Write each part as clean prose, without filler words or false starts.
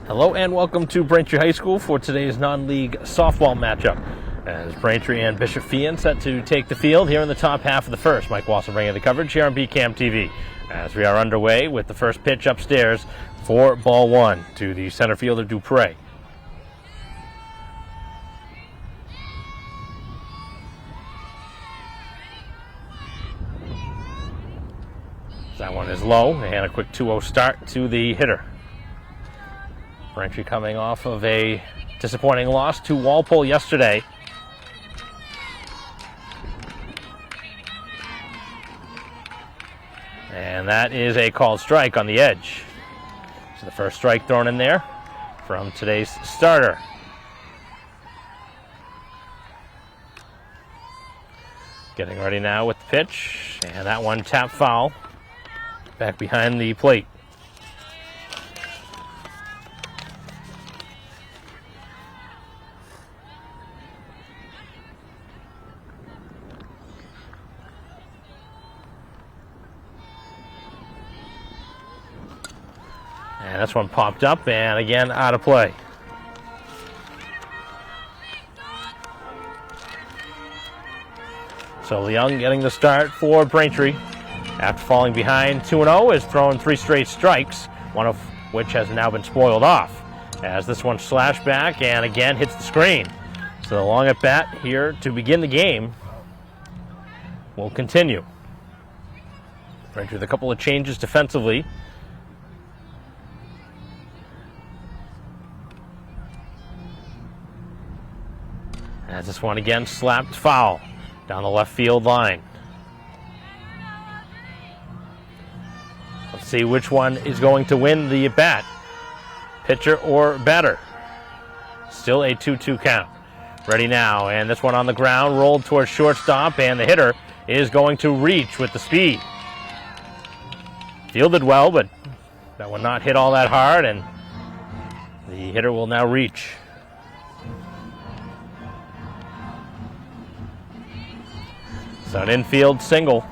Hello and welcome to Braintree High School for today's non-league softball matchup. As Braintree and Bishop Feehan set to take the field here in the top half of the first. Mike Wasson bringing the coverage here on BCAM TV. As we are underway with the first pitch upstairs for ball one to the center fielder Dupre. That one is low and a quick 2-0 start to the hitter. Braintree coming off of a disappointing loss to Walpole yesterday. And that is a called strike on the edge. So the first strike thrown in there from today's starter. Getting ready now with the pitch, and that one tap foul back behind the plate. And this one popped up and again out of play. So Leung getting the start for Braintree. After falling behind 2-0, has thrown 3 straight strikes, one of which has now been spoiled off. As this one slashed back and again hits the screen. So the long at bat here to begin the game will continue. Braintree with a couple of changes defensively. As this one again slapped foul down the left field line. Let's see which one is going to win the at-bat, pitcher or batter. Still a 2-2 count. Ready now, and this one on the ground, rolled towards shortstop, and the hitter is going to reach with the speed. Fielded well, but that one not hit all that hard, and the hitter will now reach. So an infield single.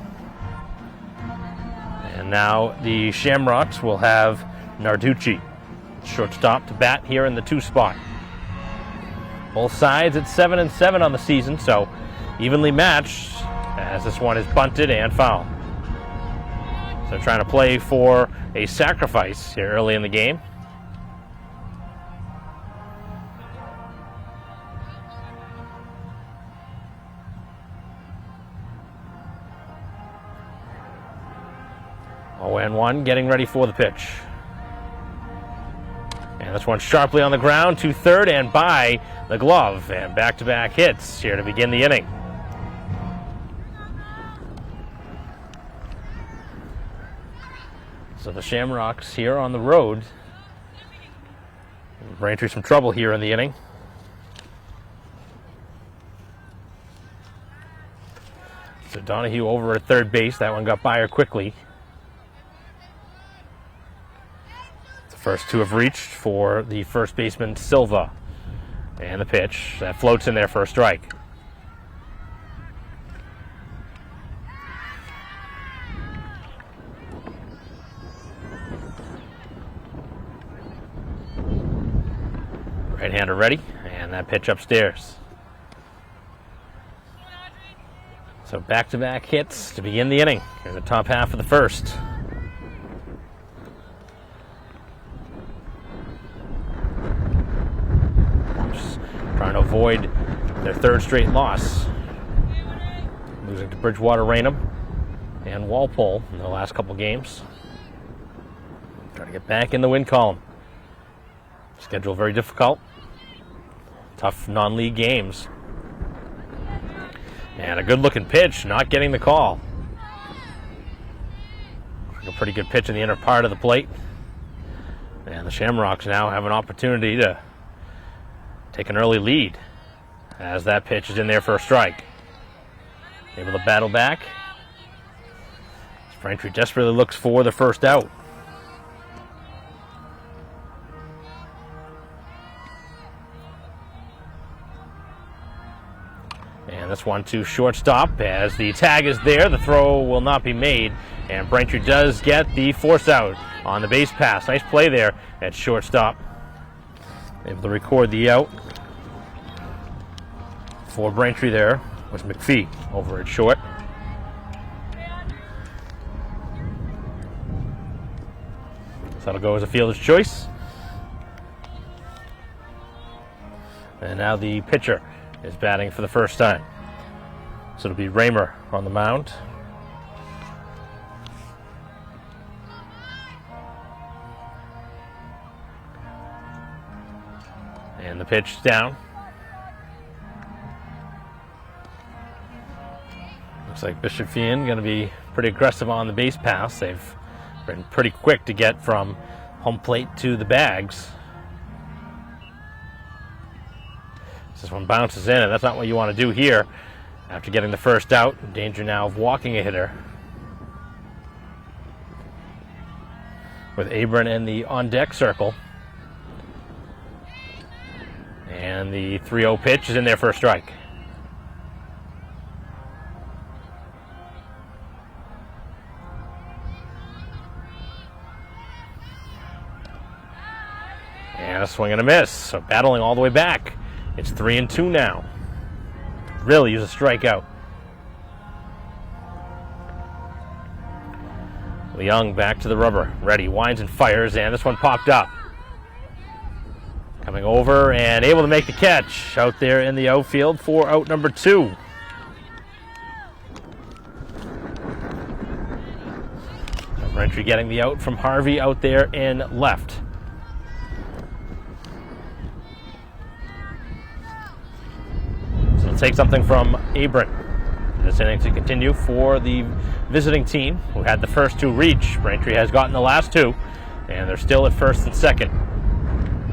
And now the Shamrocks will have Narducci, shortstop, to bat here in the 2 spot. Both sides at 7-7 on the season, so evenly matched as this one is bunted and foul. So trying to play for a sacrifice here early in the game. Oh, and one getting ready for the pitch. And this one sharply on the ground to third and by the glove. And back-to-back hits here to begin the inning. So the Shamrocks here on the road. Braintree some trouble here in the inning. So Donahue over at third base. That one got by her quickly. First 2 have reached for the first baseman, Silva. And the pitch. That floats in there for a strike. Right-hander ready. And that pitch upstairs. So back-to-back hits to begin the inning in the top half of the first. Trying to avoid their 3rd straight loss. Losing to Bridgewater Raynham and Walpole in the last couple games. Trying to get back in the win column. Schedule very difficult. Tough non-league games. And a good-looking pitch, not getting the call. A pretty good pitch in the inner part of the plate. And the Shamrocks now have an opportunity to take an early lead as that pitch is in there for a strike. Able to battle back. Braintree desperately looks for the first out. And this one to shortstop as the tag is there. The throw will not be made. And Braintree does get the force out on the base pass. Nice play there at shortstop. Able to record the out for Braintree there was McPhee over at short. So that'll go as a fielder's choice. And now the pitcher is batting for the first time. So it'll be Raymer on the mound. And the pitch down. Looks like Bishop Feehan going to be pretty aggressive on the base pass. They've been pretty quick to get from home plate to the bags. This one bounces in, and that's not what you want to do here. After getting the first out, in danger now of walking a hitter. With Abram in the on-deck circle. And the 3-0 pitch is in there for a strike. And a swing and a miss. So battling all the way back. It's 3-2 now. Really use a strikeout. Leung back to the rubber. Ready, winds and fires, and this one popped up. Coming over and able to make the catch out there in the outfield for out number 2. Braintree getting the out from Harvey out there in left. Take something from Abram. This inning to continue for the visiting team who had the first 2 reach. Braintree has gotten the last 2, and they're still at first and second.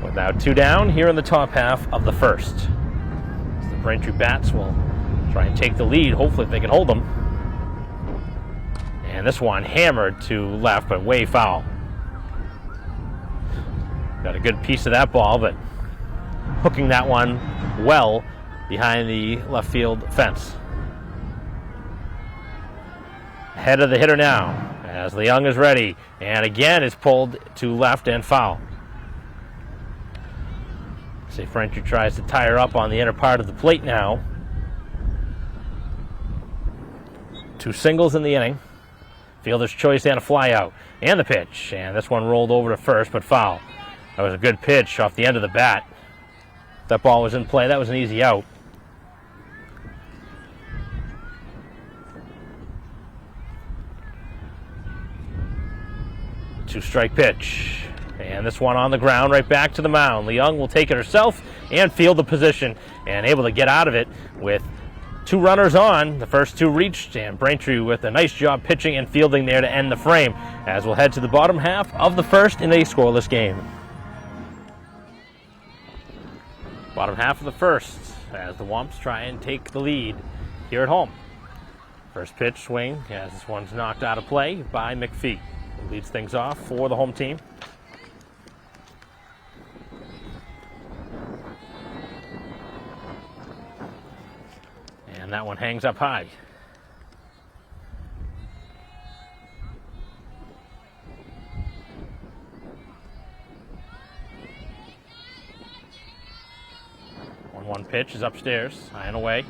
With now 2 down here in the top half of the first. So the Braintree bats will try and take the lead, hopefully if they can hold them. And this one hammered to left, but way foul. Got a good piece of that ball, but hooking that one well behind the left field fence. Head of the hitter now as Leung is ready, and again is pulled to left and foul. See, Braintree tries to tie her up on the inner part of the plate now. 2 singles in the inning. Fielder's choice and a fly out. And the pitch, and this one rolled over to first, but foul. That was a good pitch off the end of the bat. That ball was in play. That was an easy out. 2-strike pitch. And this one on the ground, right back to the mound. Leung will take it herself and field the position, and able to get out of it with 2 runners on. The first 2 reached, and Braintree with a nice job pitching and fielding there to end the frame, as we'll head to the bottom half of the first in a scoreless game. Bottom half of the first, as the Wumps try and take the lead here at home. First pitch swing, as this one's knocked out of play by McPhee. Leads things off for the home team. And that one hangs up high. One pitch is upstairs, high and away.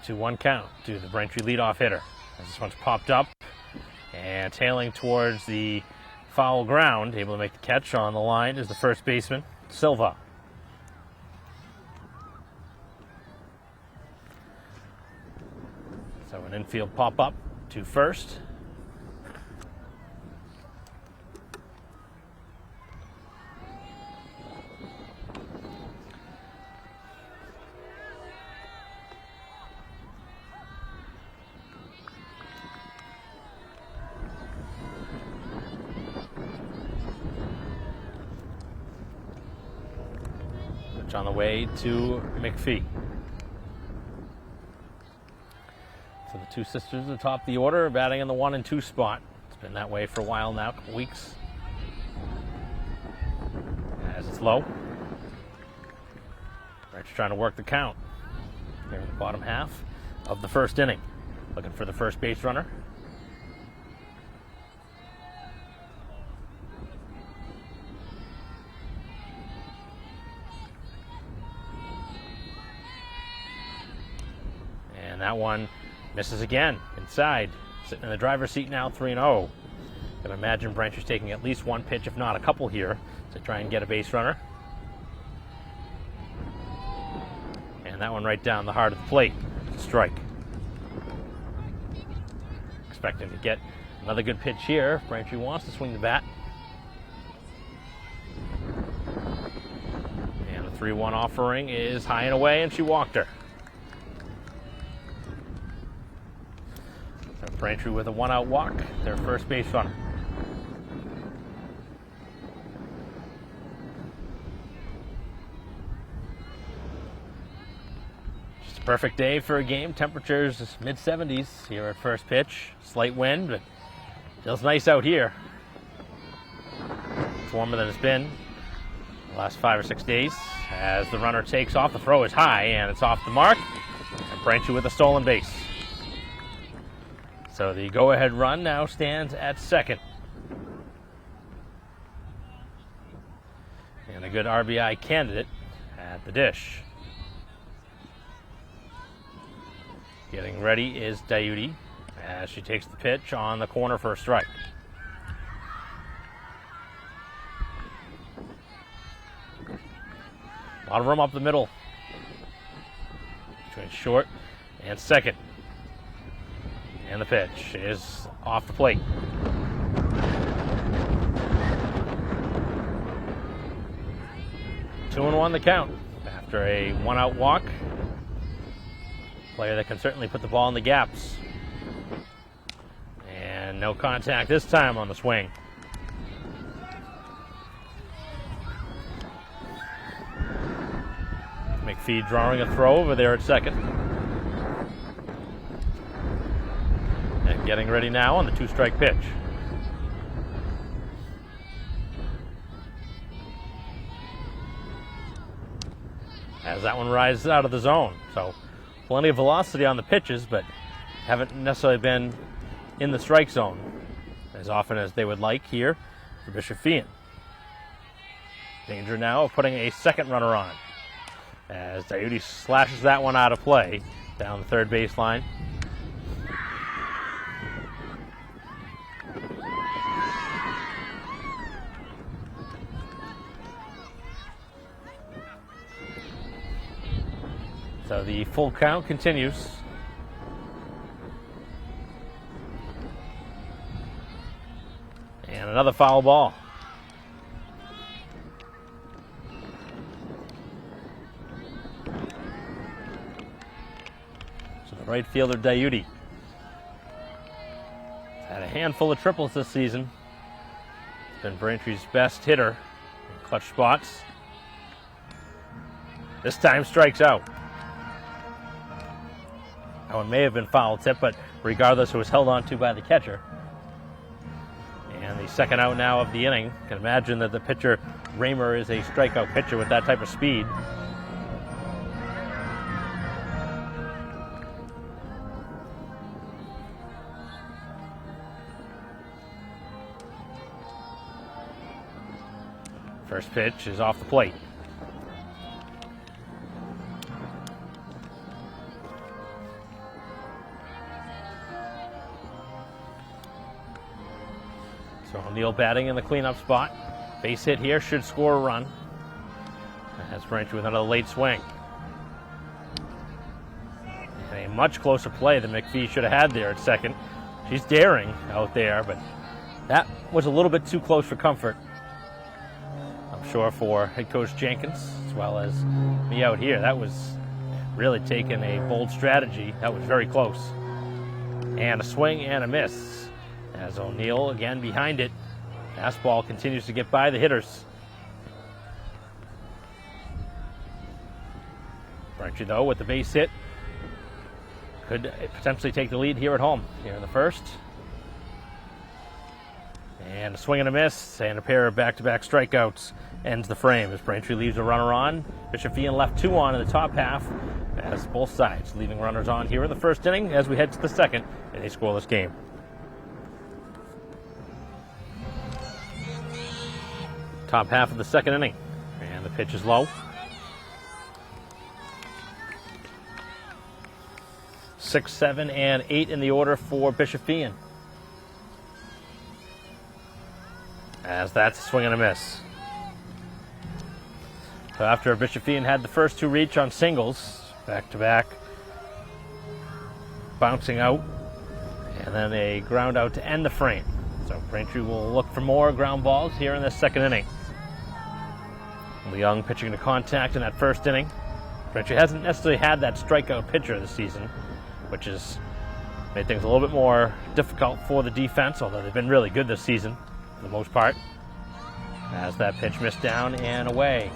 To 1 count to the Braintree leadoff hitter. As this one's popped up and tailing towards the foul ground, able to make the catch on the line is the first baseman, Silva. So an infield pop-up to first. On the way to McPhee. So the 2 sisters atop the order are batting in the 1 and 2 spot. It's been that way for a while now, a couple weeks. As it's low. Braintree trying to work the count here in the bottom half of the first inning. Looking for the first base runner. And that one misses again, inside. Sitting in the driver's seat now, 3-0. I can imagine Braintree's taking at least one pitch, if not a couple here, to try and get a base runner. And that one right down the heart of the plate. Strike. Expecting to get another good pitch here. Braintree wants to swing the bat. And the 3-1 offering is high and away, and she walked her. So Braintree with a 1-out walk, their first base runner. Just a perfect day for a game. Temperatures mid-70s here at first pitch. Slight wind, but feels nice out here. It's warmer than it's been the last 5 or 6 days. As the runner takes off, the throw is high, and it's off the mark. And Braintree with a stolen base. So the go-ahead run now stands at second. And a good RBI candidate at the dish. Getting ready is Diuti as she takes the pitch on the corner for a strike. A lot of room up the middle between short and second. And the pitch is off the plate. Two and one the count after a 1-out walk. Player that can certainly put the ball in the gaps. And no contact this time on the swing. McPhee drawing a throw over there at second. And getting ready now on the 2-strike pitch. As that one rises out of the zone. So plenty of velocity on the pitches, but haven't necessarily been in the strike zone as often as they would like here for Bishop Feehan. Danger now of putting a second runner on as Diuti slashes that one out of play down the third baseline. So the full count continues. And another foul ball. So the right fielder Diuti had a handful of triples this season. He's been Braintree's best hitter in clutch spots. This time strikes out. That one may have been foul tip, but regardless, it was held on to by the catcher. And the second out now of the inning. You can imagine that the pitcher, Raymer, is a strikeout pitcher with that type of speed. First pitch is off the plate. So O'Neill batting in the cleanup spot. Base hit here should score a run. As Braintree with another late swing. And a much closer play than McPhee should have had there at second. She's daring out there, but that was a little bit too close for comfort. I'm sure for head coach Jenkins, as well as me out here. That was really taking a bold strategy. That was very close. And a swing and a miss. As O'Neill again behind it. Fastball continues to get by the hitters. Braintree, though, with the base hit, could potentially take the lead here at home. Here in the first. And a swing and a miss, and a pair of back-to-back strikeouts ends the frame as Braintree leaves a runner on. Bishop Feehan left 2 on in the top half, as both sides leaving runners on here in the first inning as we head to the second in a scoreless game. Top half of the second inning, and the pitch is low. 6, 7, and 8 in the order for Bishop Feehan. As that's a swing and a miss. So after Bishop Feehan had the first two reach on singles, back to back, bouncing out, and then a ground out to end the frame. So Braintree will look for more ground balls here in the second inning. Leung pitching to contact in that first inning. Braintree hasn't necessarily had that strikeout pitcher this season, which has made things a little bit more difficult for the defense, although they've been really good this season for the most part. As that pitch missed down and away.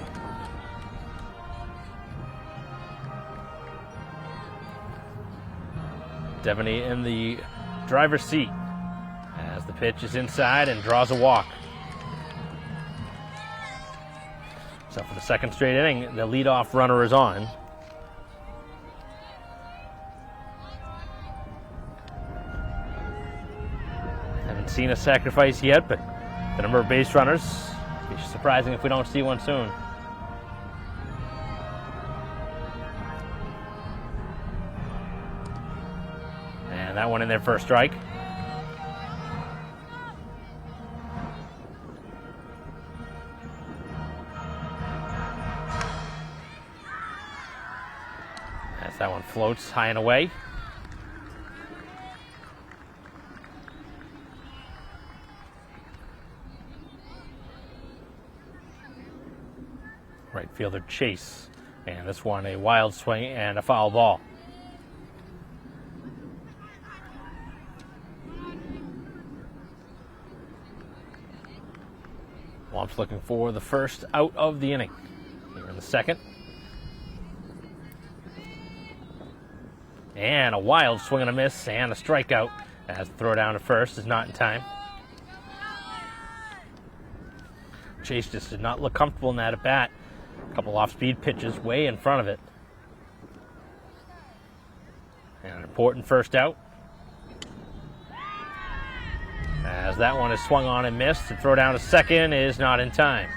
Devaney in the driver's seat as the pitch is inside and draws a walk. So for the second straight inning, the leadoff runner is on. Haven't seen a sacrifice yet, but the number of base runners, it'd be surprising if we don't see one soon. And that one in there for a strike. As that one floats high and away. Right fielder Chase. And this one a wild swing and a foul ball. Womps looking for the first out of the inning. Here in the second. And a wild swing and a miss and a strikeout as the throw down to first is not in time. Chase just did not look comfortable in that at bat. A couple off-speed pitches way in front of it. And an important first out. As that one is swung on and missed, the throw down to second is not in time.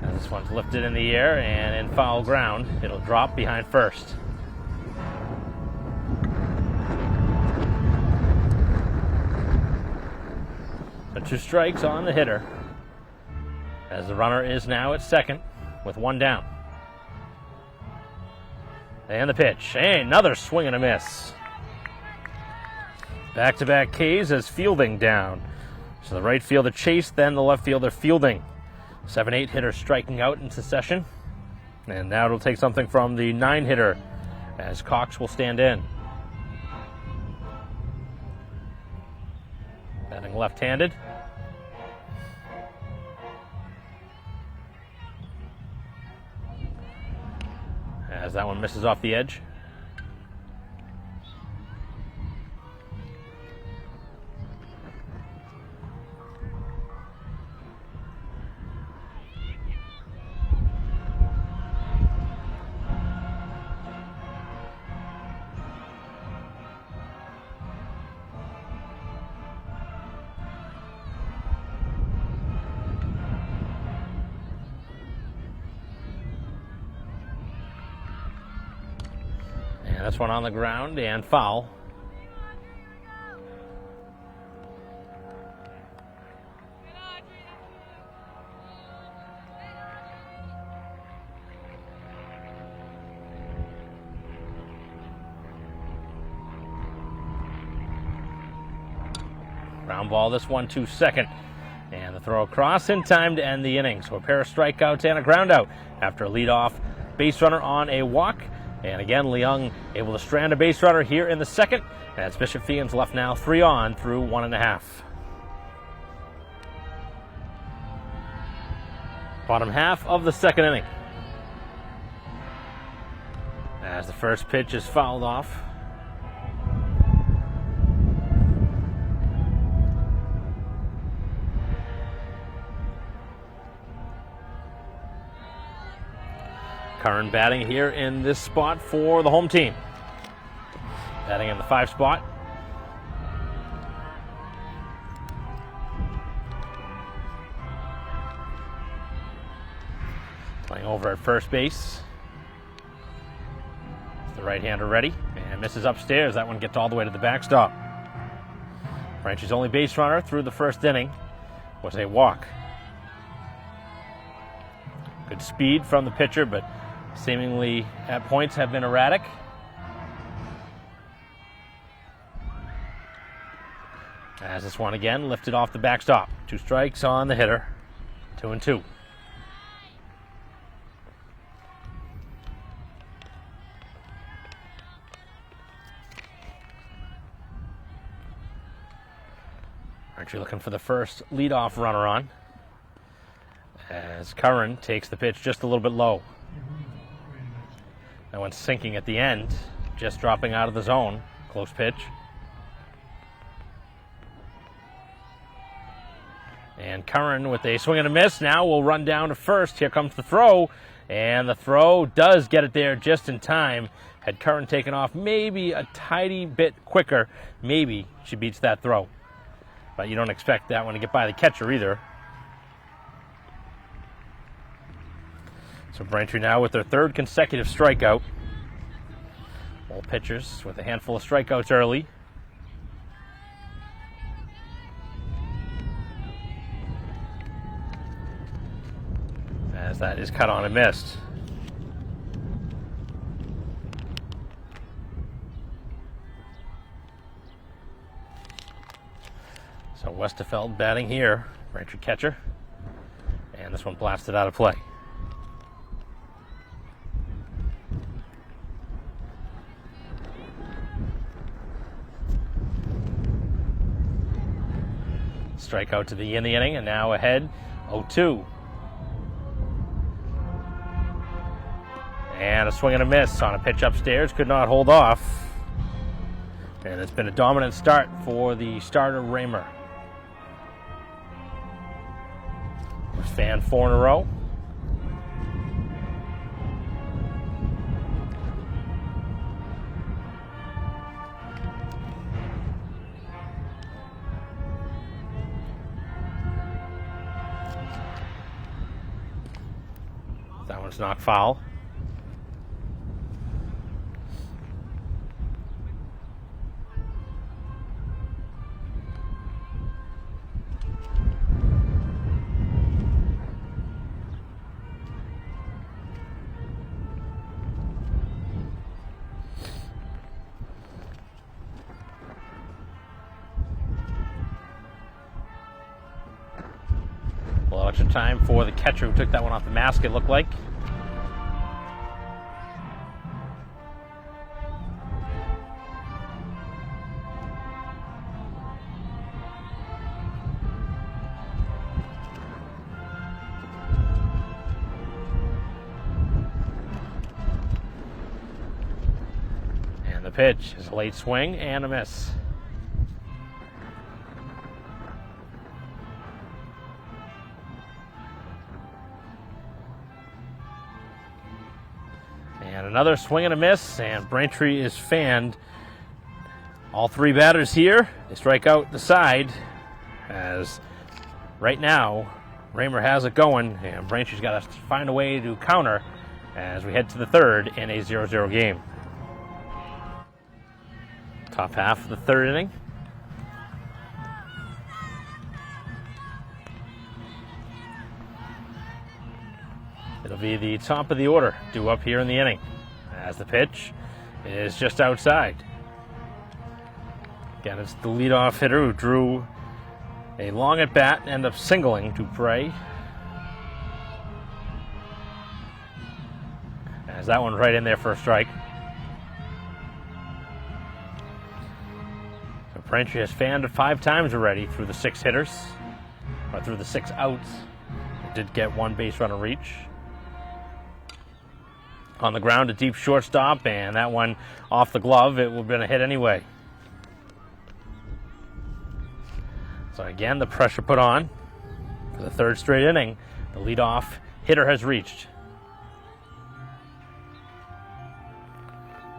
As this one's lifted in the air and in foul ground, it'll drop behind first. Two strikes on the hitter as the runner is now at second with one down. And the pitch, and another swing and a miss. Back-to-back Ks as Fielding down. So the right fielder Chase, then the left fielder Fielding. 7-8 hitter striking out in succession. And now it'll take something from the 9 hitter as Cox will stand in. Batting left-handed. As that one misses off the edge. And this one on the ground and foul. Ground ball, this one to second. And the throw across in time to end the inning. So a pair of strikeouts and a ground out after a leadoff base runner on a walk. And again, Leung able to strand a base runner here in the second. And it's Bishop Feehan's left now 3 on through 1.5. Bottom half of the second inning. As the first pitch is fouled off. Curran batting here in this spot for the home team. Batting in the 5 spot. Playing over at first base. The right-hander ready and misses upstairs. That one gets all the way to the backstop. Brantree's only base runner through the first inning was a walk. Good speed from the pitcher, but seemingly at points have been erratic. As this one again lifted off the backstop. 2 strikes on the hitter. 2-2. Braintree looking for the first leadoff runner on, as Curran takes the pitch just a little bit low. That one's sinking at the end, just dropping out of the zone. Close pitch. And Curran with a swing and a miss now will run down to first. Here comes the throw, and the throw does get it there just in time. Had Curran taken off maybe a tiny bit quicker, maybe she beats that throw. But you don't expect that one to get by the catcher either. So Braintree now with their 3rd consecutive strikeout. All pitchers with a handful of strikeouts early. As that is cut on and missed. So Westerfeld batting here, Braintree catcher, and this one blasted out of play. Strikeout to the inning, and now ahead 0-2. And a swing and a miss on a pitch upstairs, could not hold off. And it's been a dominant start for the starter Raymer. Feehan 4 in a row. That one's not foul. A little extra time for the catcher who took that one off the mask, it looked like. And the pitch is a late swing and a miss. And another swing and a miss, and Braintree is fanned. All 3 batters here, they strike out the side, as right now Raymer has it going, and Braintree's got to find a way to counter as we head to the 3rd in a 0-0 game. Top half of the 3rd inning. It'll be the top of the order due up here in the inning, as the pitch is just outside. Again, it's the leadoff hitter who drew a long at bat and ended up singling Dupre. As that one's right in there for a strike. So Braintree has fanned 5 times already through the 6 hitters, or through the 6 outs. Did get one base runner reach. On the ground, a deep shortstop, and that one off the glove. It would have been a hit anyway. So again, the pressure put on for the third straight inning. The leadoff hitter has reached.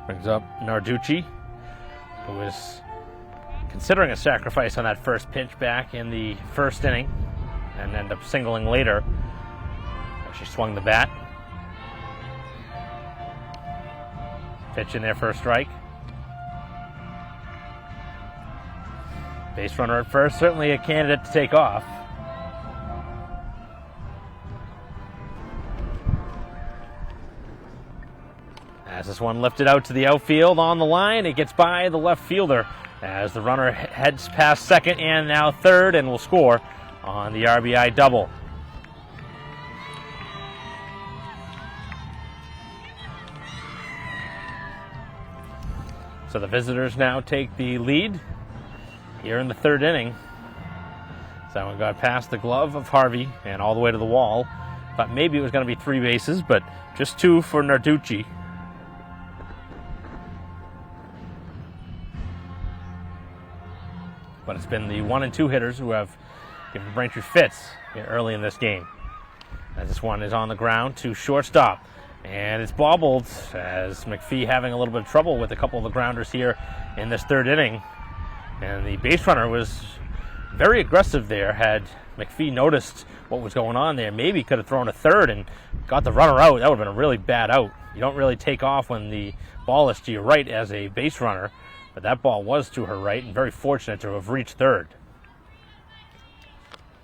Brings up Narducci, who was considering a sacrifice on that first pitch back in the first inning and ended up singling later as she swung the bat. Pitch in there for a strike. Base runner at first, certainly a candidate to take off. As this one lifted out to the outfield on the line, it gets by the left fielder as the runner heads past second and now third and will score on the RBI double. So the visitors now take the lead here in the third inning. So that one got past the glove of Harvey and all the way to the wall. Thought maybe it was going to be 3 bases, but just 2 for Narducci. But it's been the 1 and 2 hitters who have given Braintree fits early in this game. As this one is on the ground to shortstop. And it's bobbled as McPhee having a little bit of trouble with a couple of the grounders here in this third inning. And the base runner was very aggressive there. Had McPhee noticed what was going on there, maybe could have thrown a third and got the runner out. That would have been a really bad out. You don't really take off when the ball is to your right as a base runner, but that ball was to her right and very fortunate to have reached third.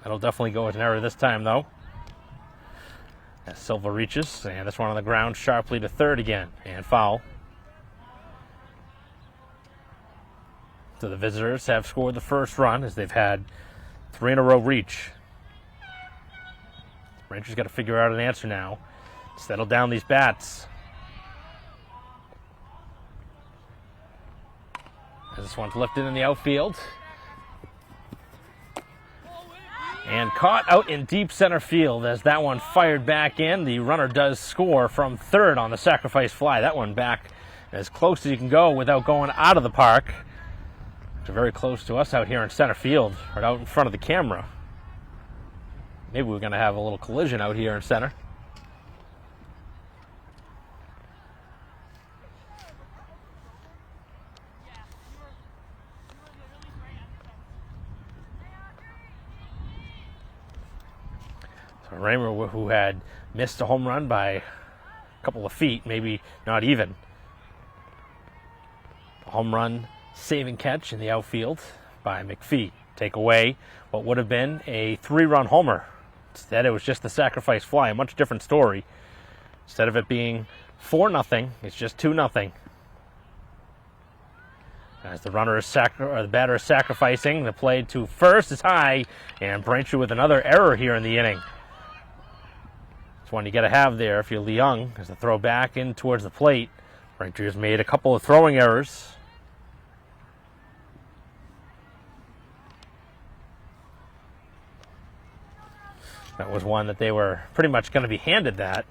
That'll definitely go as an error this time, though. As Silva reaches, and this one on the ground sharply to third again, and foul. So the visitors have scored the first run as they've had 3 in a row reach. Braintree's got to figure out an answer now. Settle down these bats. As this one's lifted in the outfield. And caught out in deep center field as that one fired back in. The runner does score from third on the sacrifice fly. That one back as close as you can go without going out of the park. It's very close to us out here in center field, right out in front of the camera. Maybe we're going to have a little collision out here in center. So Raymer, who had missed a home run by a couple of feet, maybe not even. A home run saving catch in the outfield by McPhee. Take away what would have been a 3-run homer. Instead, it was just the sacrifice fly, a much different story. Instead of it being 4-0, it's just 2-0. As the runner is the batter is sacrificing, the play to first is high, and Braintree with another error here in the inning. It's one you got to have there if you're Leung, as the throw back in towards the plate. Braintree has made a couple of throwing errors. That was one that they were pretty much going to be handed that.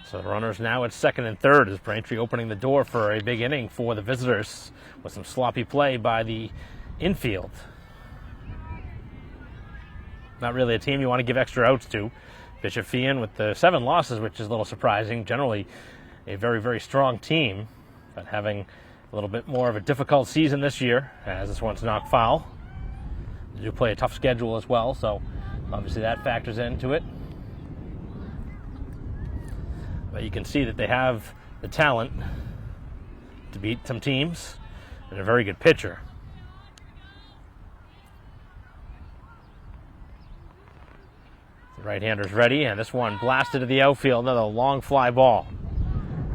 So the runners now at second and third as Braintree opening the door for a big inning for the visitors with some sloppy play by the infield. Not really a team you want to give extra outs to. Bishop Feehan with the 7 losses, which is a little surprising. Generally a very, very strong team, but having a little bit more of a difficult season this year as this one's knocked foul. They do play a tough schedule as well, so obviously that factors into it. But you can see that they have the talent to beat some teams and a very good pitcher. The right-hander's ready, and this one blasted to the outfield. Another long fly ball.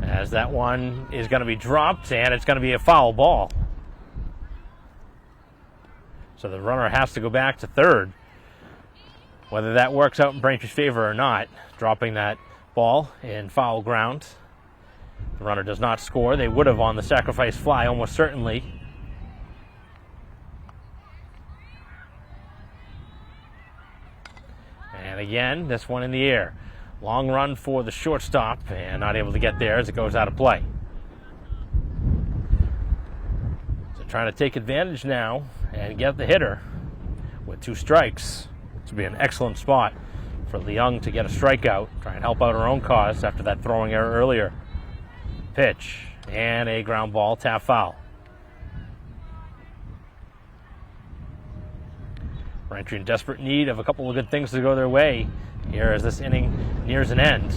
As that one is going to be dropped, and it's going to be a foul ball. So the runner has to go back to third. Whether that works out in Braintree's favor or not, dropping that ball in foul ground. The runner does not score. They would have on the sacrifice fly, almost certainly. And again, this one in the air. Long run for the shortstop, and not able to get there as it goes out of play. So trying to take advantage now and get the hitter with 2 strikes. This would be an excellent spot for Leung to get a strikeout, try and help out her own cause after that throwing error earlier. Pitch, and a ground ball, tap foul. Braintree in desperate need of a couple of good things to go their way here as this inning nears an end.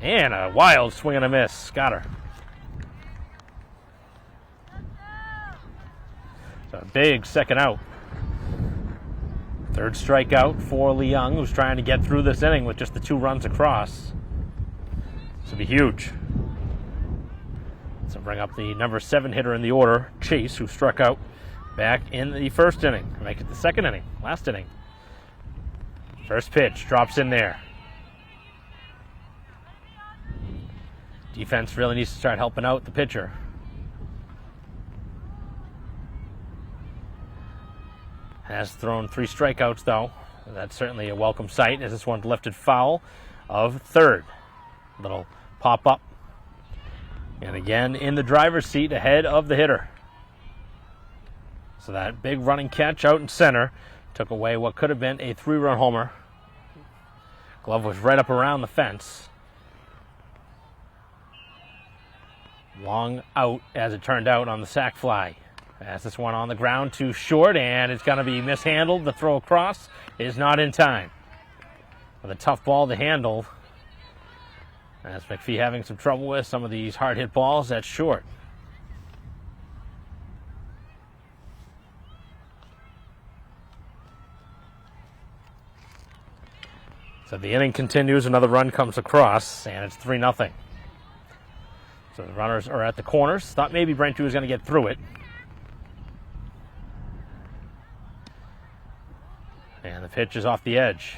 And a wild swing and a miss. Got her. So a big second out. 3rd strikeout for Leung, who's trying to get through this inning with just the 2 runs across. This will be huge. So bring up the number 7 hitter in the order, Chase, who struck out back in the 1st inning. Make it the 2nd inning, last inning. First pitch, drops in there. Defense really needs to start helping out the pitcher. Has thrown 3 strikeouts, though. That's certainly a welcome sight as this one's lifted foul of 3rd. Little pop-up. And again, in the driver's seat ahead of the hitter. So that big running catch out in center took away what could have been a 3-run homer. Glove was right up around the fence. Long out, as it turned out, on the sac fly. As this one on the ground too short, and it's going to be mishandled. The throw across is not in time. With a tough ball to handle. As McPhee having some trouble with some of these hard hit balls, that's short. So the inning continues, another run comes across, and it's 3-0. So the runners are at the corners. Thought maybe Braintree was going to get through it. And the pitch is off the edge.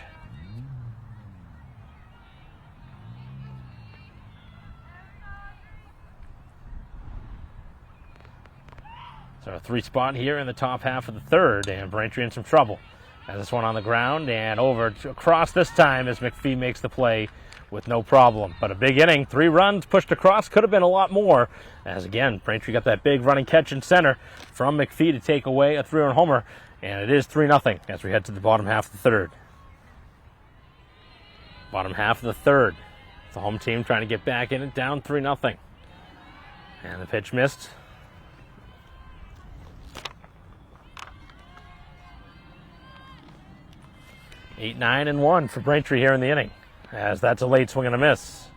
So a 3 spot here in the top half of the 3rd, and Braintree in some trouble. As this one on the ground and over across this time as McPhee makes the play with no problem. But a big inning, 3 runs pushed across, could have been a lot more. As again, Braintree got that big running catch in center from McPhee to take away a 3-run homer, and it is 3-0 as we head to the bottom half of the 3rd. Bottom half of the 3rd. The home team trying to get back in it, down 3-0. And the pitch missed. 8-9-1 for Braintree here in the inning, as that's a late swing and a miss.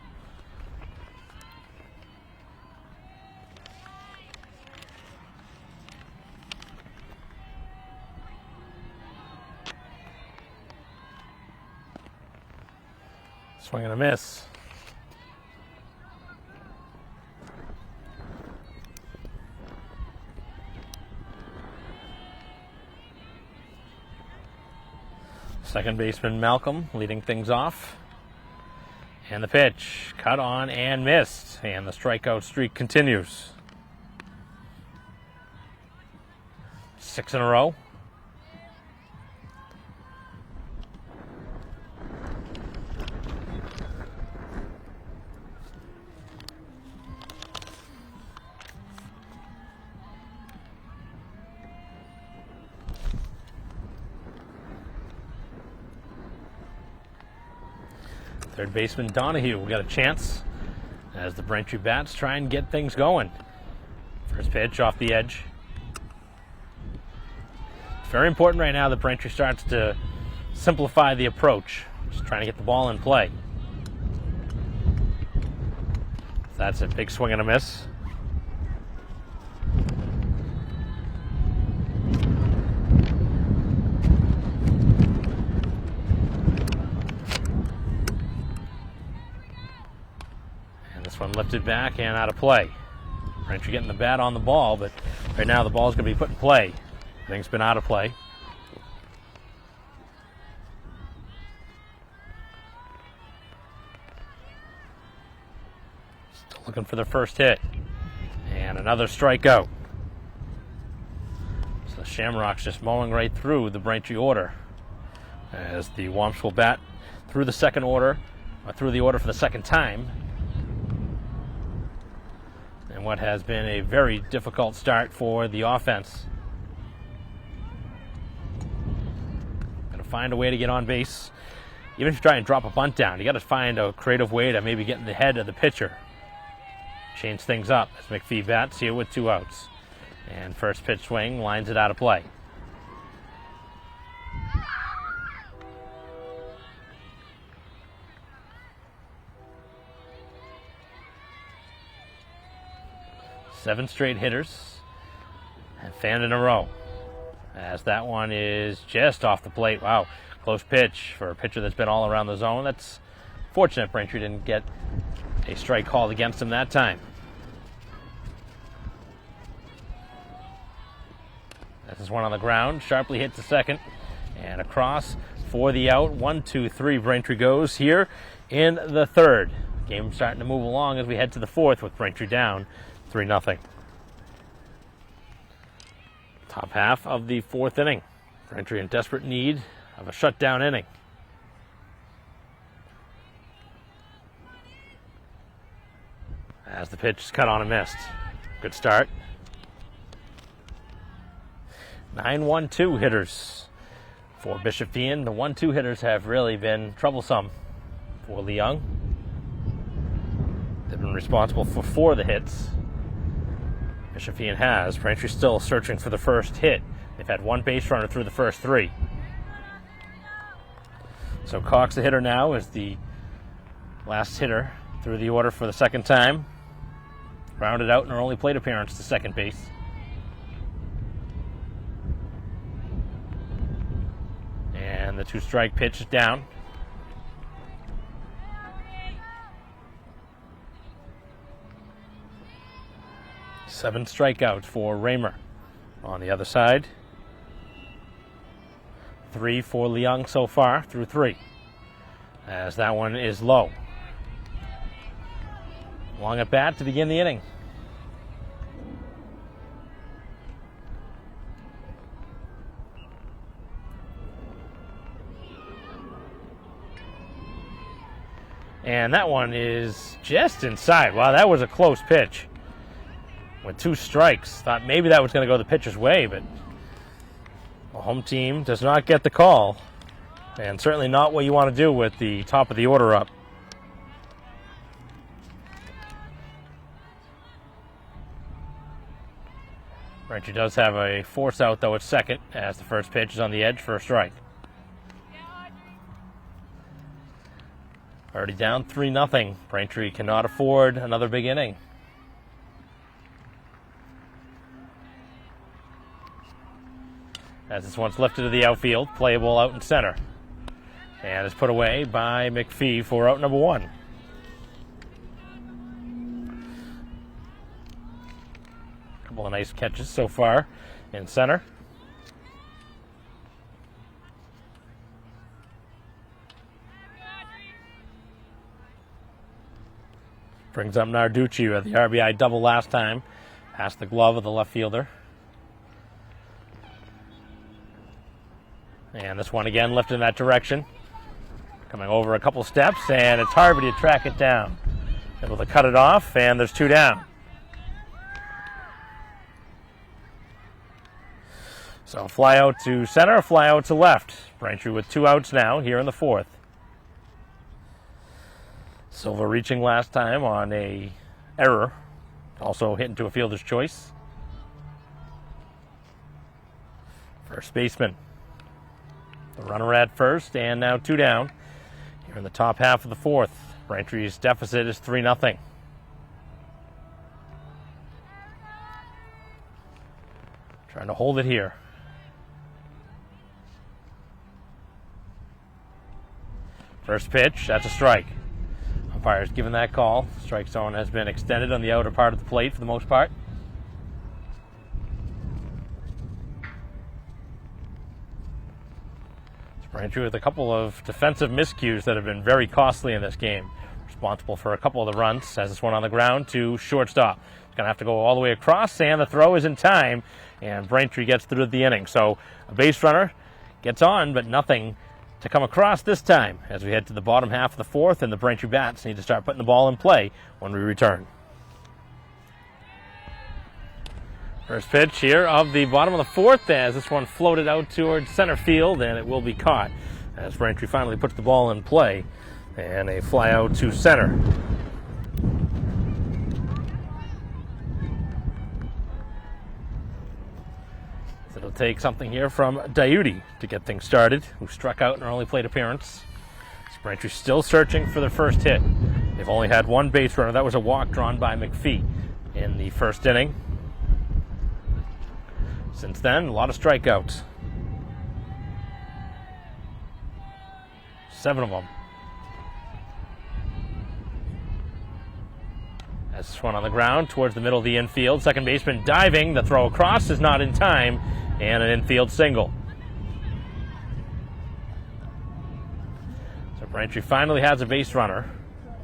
Swing and a miss. Second baseman Malcolm leading things off. And the pitch, cut on and missed. And the strikeout streak continues. 6 in a row. Third baseman Donahue will get a chance as the Braintree bats try and get things going. First pitch off the edge. It's very important right now that Braintree starts to simplify the approach. Just trying to get the ball in play. That's a big swing and a miss. One lifted back and out of play. Braintree getting the bat on the ball, but right now the ball's going to be put in play. Things been out of play. Still looking for their first hit. And another strikeout. So the Shamrocks just mowing right through the Braintree order as the Womps will bat through the second order, through the order for the second time. And what has been a very difficult start for the offense. Got to find a way to get on base. Even if you try and drop a bunt down, you got to find a creative way to maybe get in the head of the pitcher. Change things up as McPhee bats here with 2 outs. And first pitch swing lines it out of play. Seven straight hitters and fanned in a row. As that one is just off the plate. Wow, close pitch for a pitcher that's been all around the zone. That's fortunate Braintree didn't get a strike called against him that time. This is one on the ground, sharply hits the second, and across for the out. 1, 2, 3, Braintree goes here in the third. Game starting to move along as we head to the fourth with Braintree down 3-0. Top half of the fourth inning. Braintree in desperate need of a shutdown inning. As the pitch is cut on and missed. Good start. 9-1-2 hitters for Bishop Feehan. The 1-2 hitters have really been troublesome for Leung. They've been responsible for 4 of the hits. Bishop Feehan has. Braintree still searching for the first hit. They've had 1 base runner through the first 3. So Cox, the hitter now, is the last hitter through the order for the second time. Rounded out in her only plate appearance to second base. And the 2-strike pitch is down. Seven strikeouts for Raymer. On the other side, 3 for Leung so far through 3. As that one is low. Long at bat to begin the inning. And that one is just inside. Wow, that was a close pitch. With 2 strikes, thought maybe that was going to go the pitcher's way, but the home team does not get the call. And certainly not what you want to do with the top of the order up. Braintree does have a force out, though, at second, as the first pitch is on the edge for a strike. Already down 3-0. Braintree cannot afford another big inning. As this one's lifted to the outfield, playable out in center. And is put away by McPhee for out number 1. A couple of nice catches so far in center. Brings up Narducci with the RBI double last time. Past the glove of the left fielder. And this one again lifted in that direction. Coming over a couple steps, and it's Harvey to track it down. Able to cut it off, and there's 2 down. So fly out to center, fly out to left. Braintree with 2 outs now here in the fourth. Silva reaching last time on a error. Also hit into a fielder's choice. First baseman. The runner at first, and now 2 down. Here in the top half of the fourth. Braintree's deficit is 3-0. Trying to hold it here. First pitch, that's a strike. Umpire's given that call. Strike zone has been extended on the outer part of the plate for the most part. Braintree with a couple of defensive miscues that have been very costly in this game. responsible for a couple of the runs. Has this one on the ground to shortstop. It's going to have to go all the way across, and the throw is in time, and Braintree gets through the inning. So a base runner gets on, but nothing to come across this time as we head to the bottom half of the fourth, and the Braintree Bats need to start putting the ball in play when we return. First pitch here of the bottom of the fourth, as this one floated out towards center field, and it will be caught as Braintree finally puts the ball in play, and a fly out to center. So it'll take something here from Diuti to get things started, who struck out in her only plate appearance. So Braintree still searching for their first hit. They've only had one base runner. That was a walk drawn by McPhee in the first inning. Since then, a lot of strikeouts. 7 of them. As this one on the ground towards the middle of the infield. Second baseman diving. The throw across is not in time, and an infield single. So Braintree finally has a base runner.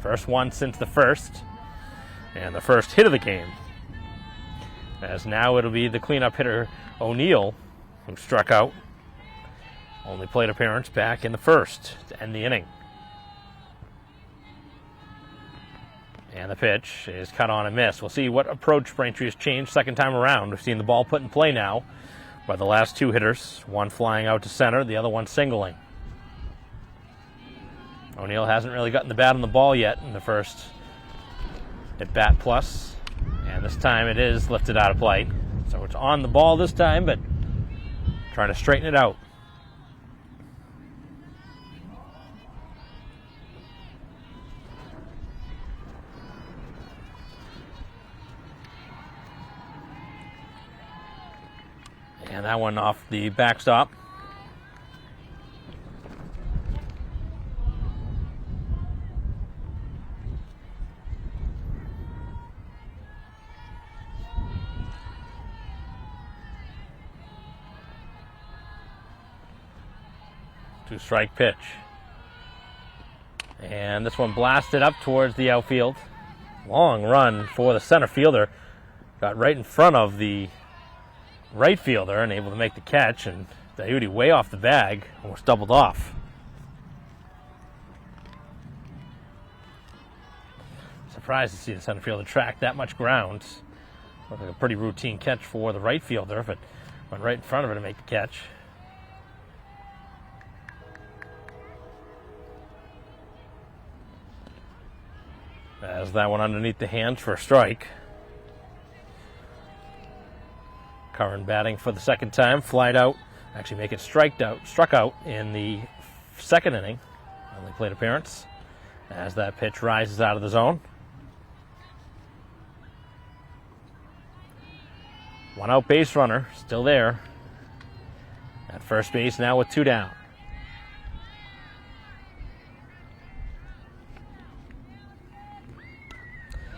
First one since the first, and the first hit of the game. As now it'll be the cleanup hitter O'Neill, who struck out. Only plate appearance back in the first to end the inning. And the pitch is cut on and missed. We'll see what approach Braintree has changed second time around. We've seen the ball put in play now by the last two hitters. One flying out to center, the other one singling. O'Neill hasn't really gotten the bat on the ball yet in the first at bat plus. And this time it is lifted out of play. So it's on the ball this time, but trying to straighten it out. And that one off the backstop. Two-strike pitch. And this one blasted up towards the outfield. Long run for the center fielder. Got right in front of the right fielder and able to make the catch, and Diuti way off the bag, almost doubled off. Surprised to see the center fielder track that much ground. Looked like a pretty routine catch for the right fielder, but went right in front of her to make the catch. As that one underneath the hands for a strike. Curran batting for the second time, flied out, actually make it struck out in the second inning. Only plate appearance as that pitch rises out of the zone. One out base runner, still there. At first base now with 2 down.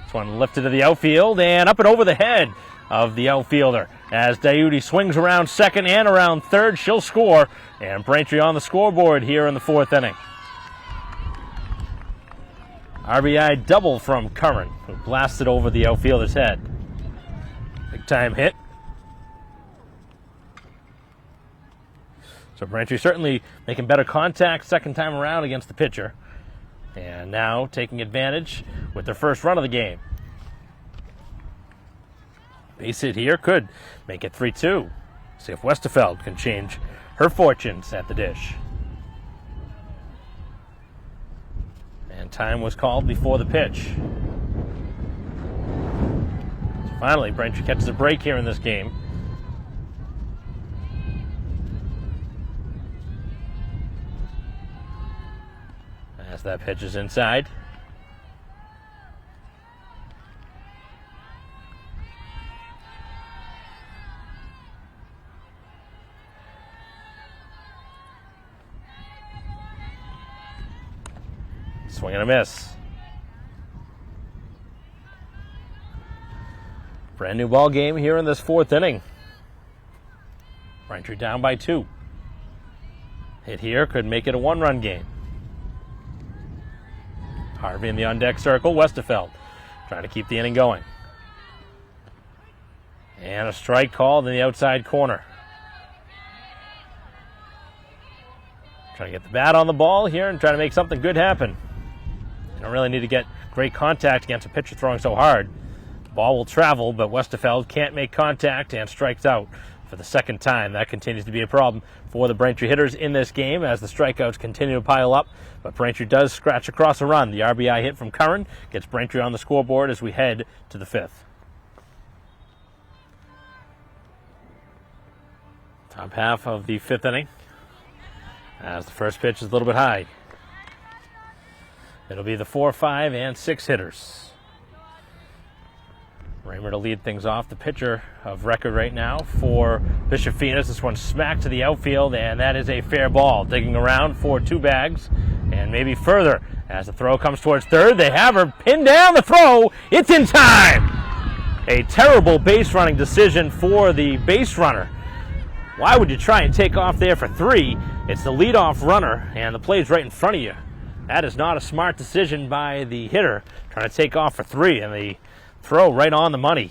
This one lifted to the outfield and up and over the head of the outfielder. As Diuti swings around second and around third, she'll score, and Braintree on the scoreboard here in the fourth inning. RBI double from Curran, who blasted over the outfielder's head. Big time hit. So Braintree certainly making better contact second time around against the pitcher. And now taking advantage with their first run of the game. Base hit here could make it 3-2. See if Westerfeld can change her fortunes at the dish. And time was called before the pitch. So finally, Braintree catches a break here in this game. As that pitch is inside. Swing and a miss. Brand new ball game here in this fourth inning. Braintree down by 2. Hit here could make it a 1-run game. Harvey in the on-deck circle. Westerfeld trying to keep the inning going. And a strike called in the outside corner. Trying to get the bat on the ball here and trying to make something good happen. You don't really need to get great contact against a pitcher throwing so hard. The ball will travel, but Westerfeld can't make contact and strikes out for the second time. That continues to be a problem for the Braintree hitters in this game as the strikeouts continue to pile up. But Braintree does scratch across a run. The RBI hit from Curran gets Braintree on the scoreboard as we head to the fifth. Top half of the fifth inning. As the first pitch is a little bit high. It'll be the 4, 5, and 6 hitters. Raymer to lead things off. The pitcher of record right now for Bishop Phoenix. This one smacked to the outfield, and that is a fair ball. Digging around for 2 bags, and maybe further. As the throw comes towards third, they have her pinned down the throw. It's in time! A terrible base running decision for the base runner. Why would you try and take off there for 3? It's the leadoff runner, and the play's right in front of you. That is not a smart decision by the hitter, trying to take off for 3, and the throw right on the money.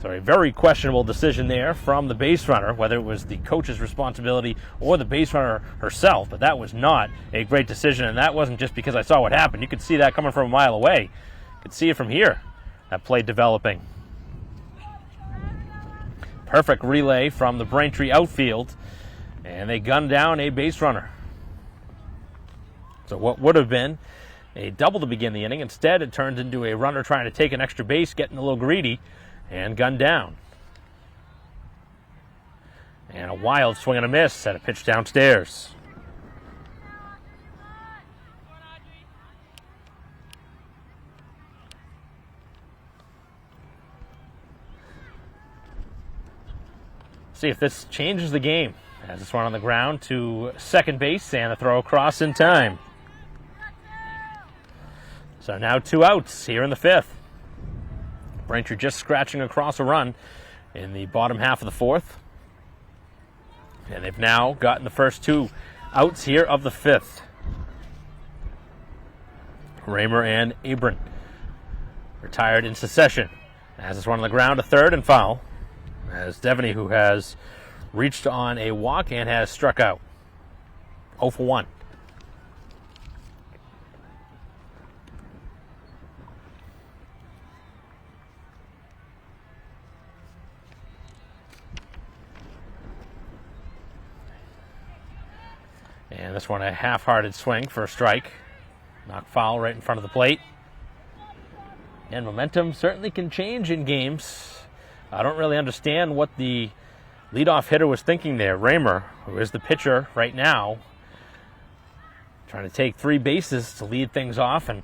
So a very questionable decision there from the base runner, whether it was the coach's responsibility or the base runner herself, but that was not a great decision, and that wasn't just because I saw what happened. You could see that coming from a mile away. You could see it from here, that play developing. Perfect relay from the Braintree outfield, and they gunned down a base runner. So what would have been a double to begin the inning, instead it turns into a runner trying to take an extra base, getting a little greedy, and gunned down. And a wild swing and a miss at a pitch downstairs. See if this changes the game. As it's run on the ground to second base and a throw across in time. So now 2 outs here in the fifth. Braintree just scratching across a run in the bottom half of the fourth. And they've now gotten the first 2 outs here of the fifth. Raymer and Abram retired in succession. As it's run on the ground to third and foul. As Devaney, who has reached on a walk and has struck out. 0 for 1. And this one a half-hearted swing for a strike. Knocked foul right in front of the plate. And momentum certainly can change in games. I don't really understand what the leadoff hitter was thinking there. Raymer, who is the pitcher right now, trying to take 3 bases to lead things off. And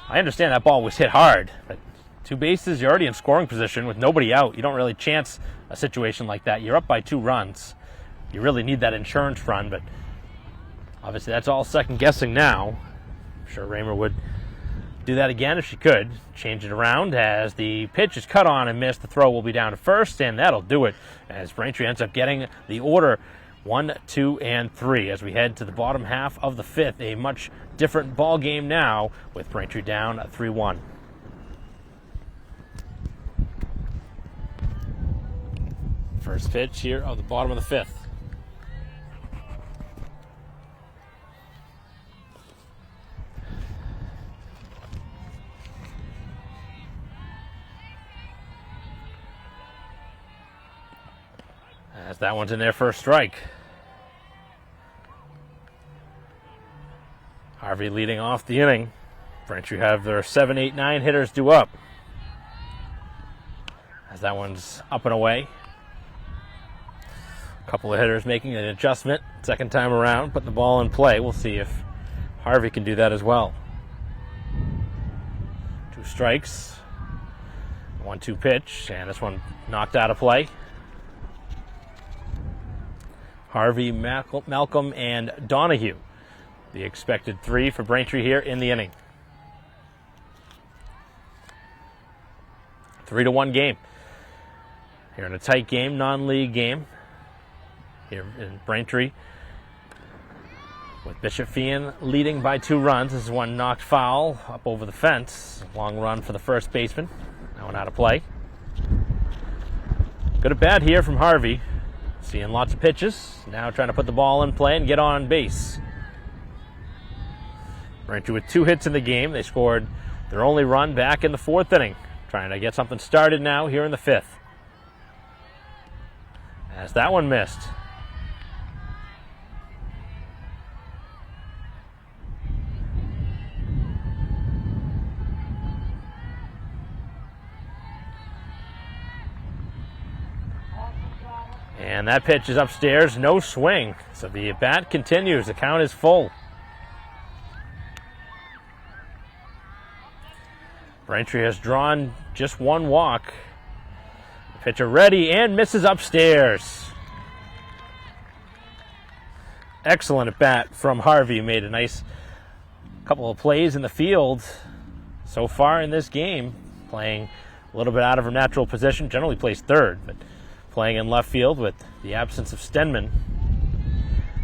I understand that ball was hit hard, but 2 bases, you're already in scoring position with nobody out. You don't really chance a situation like that. You're up by 2 runs. You really need that insurance run, but obviously that's all second guessing now. I'm sure Raymer would do that again if she could. Change it around as the pitch is cut on and missed. The throw will be down to first, and that'll do it as Braintree ends up getting the order 1, 2, and 3 as we head to the bottom half of the fifth. A much different ball game now with Braintree down 3-1. First pitch here of the bottom of the fifth. As that one's in there for a strike. Harvey leading off the inning. Braintree have their 7, 8, 9 hitters due up. As that one's up and away. A couple of hitters making an adjustment. Second time around, putting the ball in play. We'll see if Harvey can do that as well. 2 strikes. 1-2 pitch, and this one knocked out of play. Harvey, Malcolm, and Donahue. The expected 3 for Braintree here in the inning. 3-1 game. Here in a tight game, non-league game. Here in Braintree. With Bishop Feehan leading by 2 runs. This is one knocked foul up over the fence. Long run for the first baseman. That one out of play. Good at bat here from Harvey. Seeing lots of pitches. Now trying to put the ball in play and get on base. Braintree with 2 hits in the game. They scored their only run back in the 4th inning. Trying to get something started now here in the 5th. As that one missed. And that pitch is upstairs, no swing. So the at-bat continues. The count is full. Braintree has drawn just 1 walk. The pitcher ready and misses upstairs. Excellent at-bat from Harvey. Made a nice couple of plays in the field so far in this game. Playing a little bit out of her natural position. Generally plays third, but playing in left field with the absence of Stenman,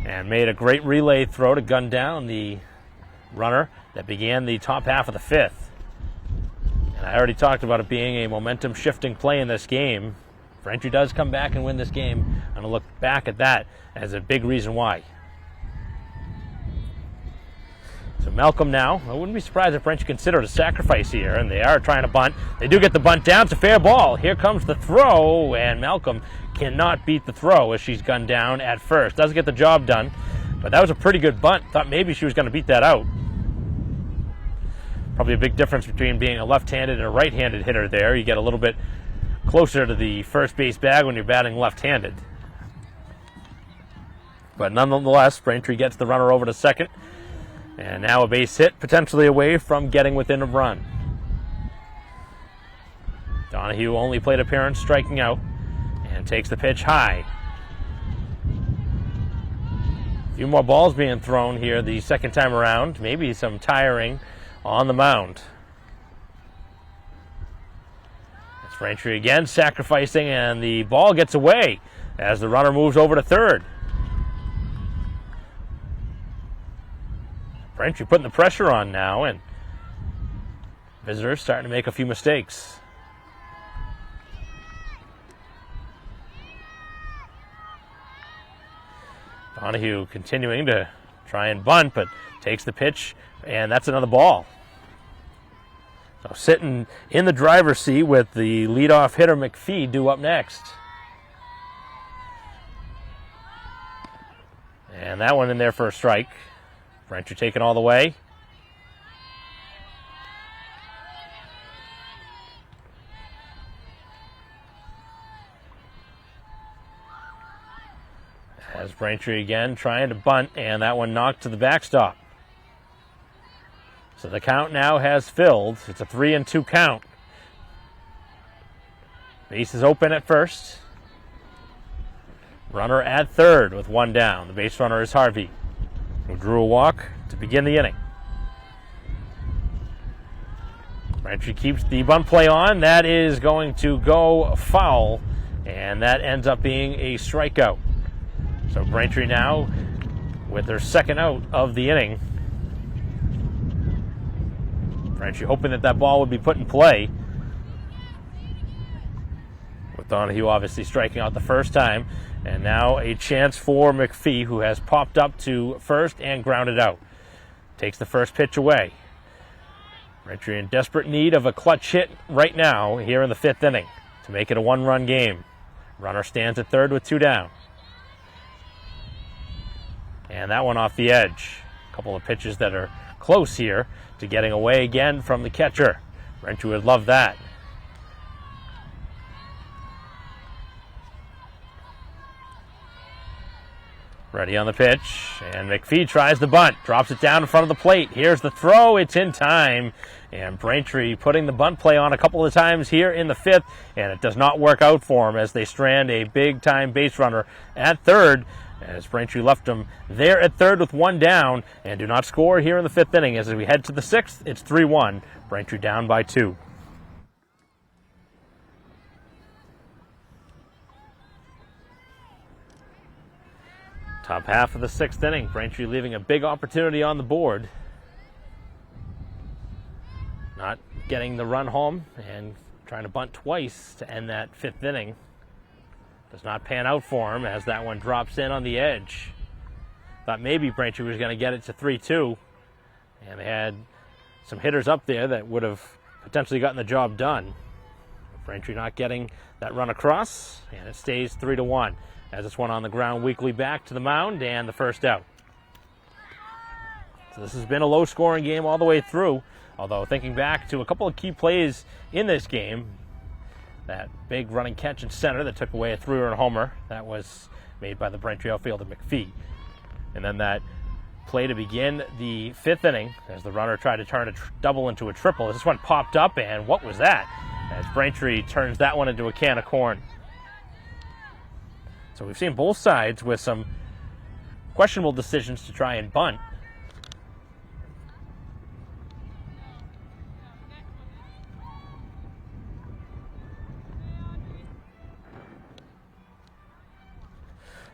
and made a great relay throw to gun down the runner that began the top half of the 5th. And I already talked about it being a momentum shifting play in this game. Braintree does come back and win this game. I'm going to look back at that as a big reason why. So Malcolm now, I wouldn't be surprised if Braintree considered a sacrifice here, and they are trying to bunt. They do get the bunt down. It's a fair ball. Here comes the throw, and Malcolm cannot beat the throw as she's gunned down at first. Doesn't get the job done, but that was a pretty good bunt. Thought maybe she was going to beat that out. Probably a big difference between being a left-handed and a right-handed hitter there. You get a little bit closer to the first base bag when you're batting left-handed. But nonetheless, Braintree gets the runner over to second. And now a base hit, potentially away from getting within a run. Donahue only plate appearance, striking out, and takes the pitch high. A few more balls being thrown here the second time around. Maybe some tiring on the mound. It's Braintree again, sacrificing, and the ball gets away as the runner moves over to third. Braintree putting the pressure on now, and visitors starting to make a few mistakes. Donahue continuing to try and bunt, but takes the pitch, and that's another ball. So sitting in the driver's seat with the leadoff hitter McPhee due up next. And that one in there for a strike. Braintree taken all the way. As Braintree again trying to bunt, and that one knocked to the backstop. So the count now has filled. It's a 3-2 count. Base is open at first. Runner at third with 1 down. The base runner is Harvey, who drew a walk to begin the inning. Braintree keeps the bunt play on. That is going to go foul, and that ends up being a strikeout. So Braintree now with their second out of the inning. Braintree hoping that that ball would be put in play, with Donahue obviously striking out the first time. And now a chance for McPhee, who has popped up to first and grounded out. Takes the first pitch away. Braintree in desperate need of a clutch hit right now here in the 5th inning to make it a 1-run game. Runner stands at third with 2 down. And that one off the edge. A couple of pitches that are close here to getting away again from the catcher. Braintree would love that. Ready on the pitch, and McPhee tries the bunt, drops it down in front of the plate. Here's the throw, it's in time, and Braintree putting the bunt play on a couple of times here in the 5th, and it does not work out for him as they strand a big-time base runner at third, as Braintree left him there at third with 1 down, and do not score here in the 5th inning. As we head to the 6th, it's 3-1, Braintree down by 2. Top half of the 6th inning, Braintree leaving a big opportunity on the board. Not getting the run home and trying to bunt twice to end that 5th inning. Does not pan out for him as that one drops in on the edge. Thought maybe Braintree was going to get it to 3-2. And they had some hitters up there that would have potentially gotten the job done. Braintree not getting that run across, and it stays 3-1. As this one on the ground weakly back to the mound, and the first out. So this has been a low-scoring game all the way through, although thinking back to a couple of key plays in this game, that big running catch in center that took away a 3-run homer, that was made by the Braintree outfielder McPhee. And then that play to begin the 5th inning, as the runner tried to turn a double into a triple. This one popped up, and what was that? As Braintree turns that one into a can of corn. So we've seen both sides with some questionable decisions to try and bunt.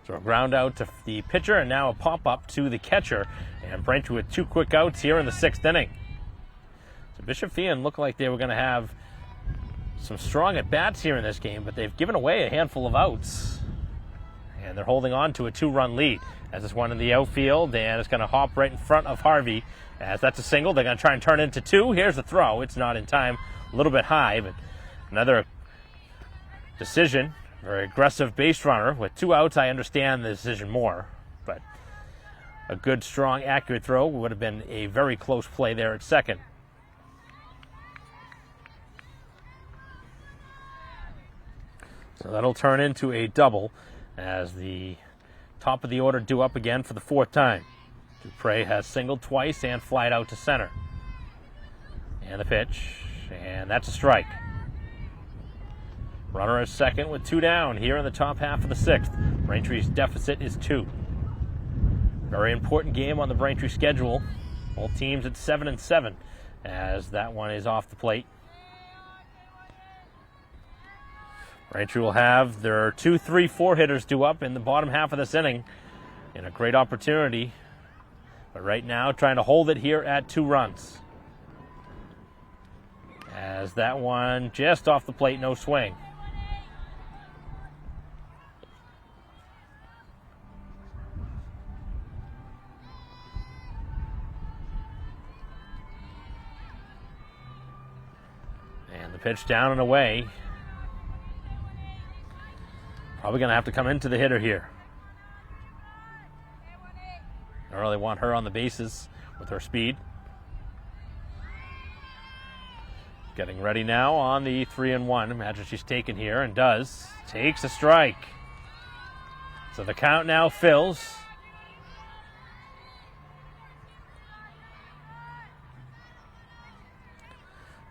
So a ground out to the pitcher, and now a pop-up to the catcher. And Braintree with 2 quick outs here in the 6th inning. So Bishop Feehan looked like they were going to have some strong at-bats here in this game, but they've given away a handful of outs. And they're holding on to a 2-run lead. As this one in the outfield, and it's going to hop right in front of Harvey. As that's a single, they're going to try and turn it into 2. Here's the throw. It's not in time. A little bit high, but another decision. Very aggressive base runner. With 2 outs, I understand the decision more. But a good, strong, accurate throw would have been a very close play there at second. So that'll turn into a double as the top of the order due up again for the 4th time. Dupre has singled twice and flied out to center. And the pitch, and that's a strike. Runner at second with 2 down here in the top half of the 6th. Braintree's deficit is 2. Very important game on the Braintree schedule. Both teams at 7-7 as that one is off the plate. Braintree will have their 2, 3, 4 hitters due up in the bottom half of this inning in a great opportunity. But right now, trying to hold it here at 2 runs. As that one just off the plate, no swing. And the pitch down and away. Probably going to have to come into the hitter here. I really want her on the bases with her speed. Getting ready now on the 3-1. Imagine she's taken here and does. Takes a strike. So the count now fills.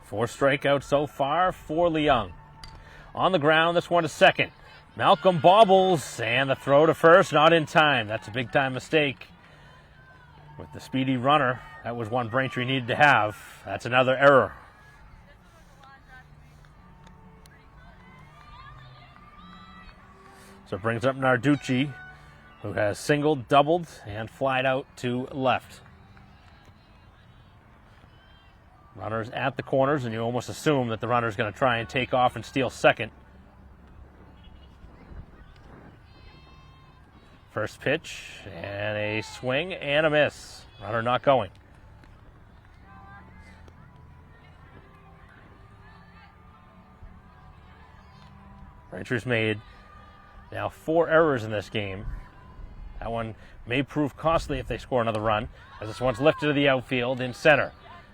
Four strikeouts so far for Leung. On the ground, this one to second. Malcolm bobbles, and the throw to first, not in time. That's a big-time mistake. With the speedy runner, that was one Braintree needed to have. That's another error. So it brings up Narducci, who has singled, doubled, and flied out to left. Runners at the corners, and you almost assume that the runner's going to try and take off and steal second. First pitch, and a swing, and a miss. Runner not going. Braintree's made now 4 errors in this game. That one may prove costly if they score another run, as this one's lifted to the outfield in center.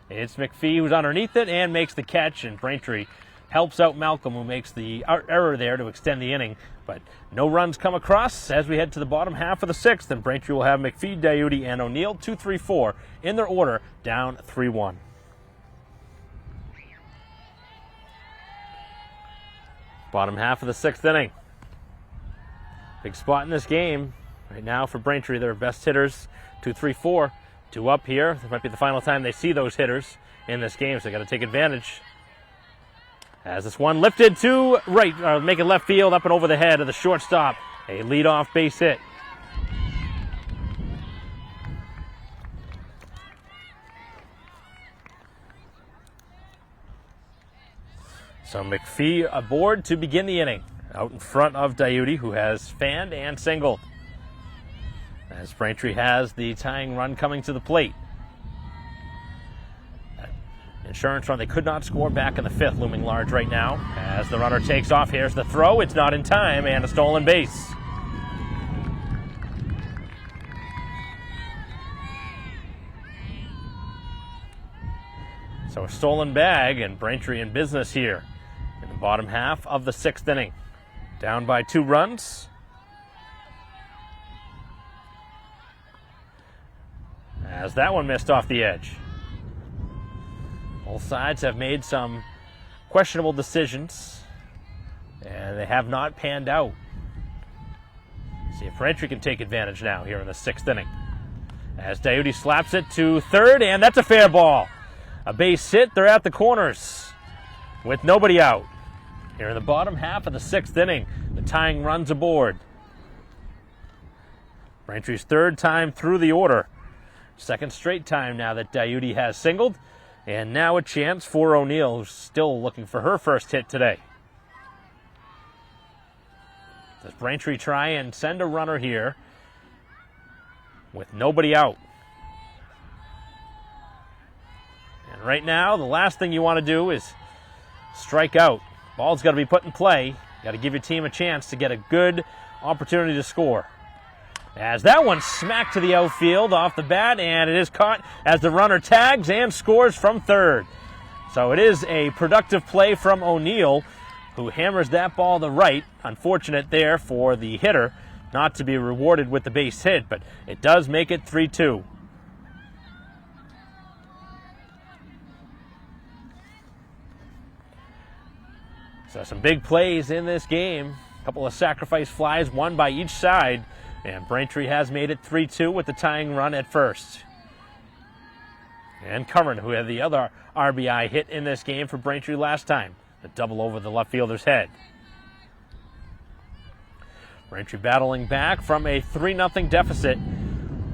It's McPhee who's underneath it and makes the catch, and Braintree helps out Malcolm, who makes the error there to extend the inning. But no runs come across as we head to the bottom half of the 6th, and Braintree will have McPhee, Diuti, and O'Neill 2, 3, 4 in their order, down 3-1. Bottom half of the 6th inning. Big spot in this game right now for Braintree. Their best hitters, 2, 3, 4. 2 up here. This might be the final time they see those hitters in this game, so they got to take advantage. As this one lifted to right, making left field up and over the head of the shortstop. A leadoff base hit. So McPhee aboard to begin the inning, out in front of Diuti, who has fanned and singled, as Braintree has the tying run coming to the plate. Insurance run, they could not score back in the fifth, looming large right now. As the runner takes off, here's the throw. It's not in time, and a stolen base. So a stolen bag, and Braintree in business here in the bottom half of the sixth inning. Down by 2 runs. As that one missed off the edge. Both sides have made some questionable decisions, and they have not panned out. See if Braintree can take advantage now here in the sixth inning. As Diuti slaps it to third, and that's a fair ball. A base hit, they're at the corners with nobody out. Here in the bottom half of the sixth inning, the tying runs aboard. Braintree's third time through the order. Second straight time now that Diuti has singled. And now a chance for O'Neill, who's still looking for her first hit today. Does Braintree try and send a runner here with nobody out? And right now, the last thing you want to do is strike out. Ball's got to be put in play. Got to give your team a chance to get a good opportunity to score. As that one smacked to the outfield off the bat, and it is caught as the runner tags and scores from third. So it is a productive play from O'Neill, who hammers that ball to right. Unfortunate there for the hitter not to be rewarded with the base hit, but it does make it 3-2. So some big plays in this game. A couple of sacrifice flies, one by each side. And Braintree has made it 3-2 with the tying run at first. And Curran, who had the other RBI hit in this game for Braintree last time, the double over the left fielder's head. Braintree battling back from a 3-0 deficit.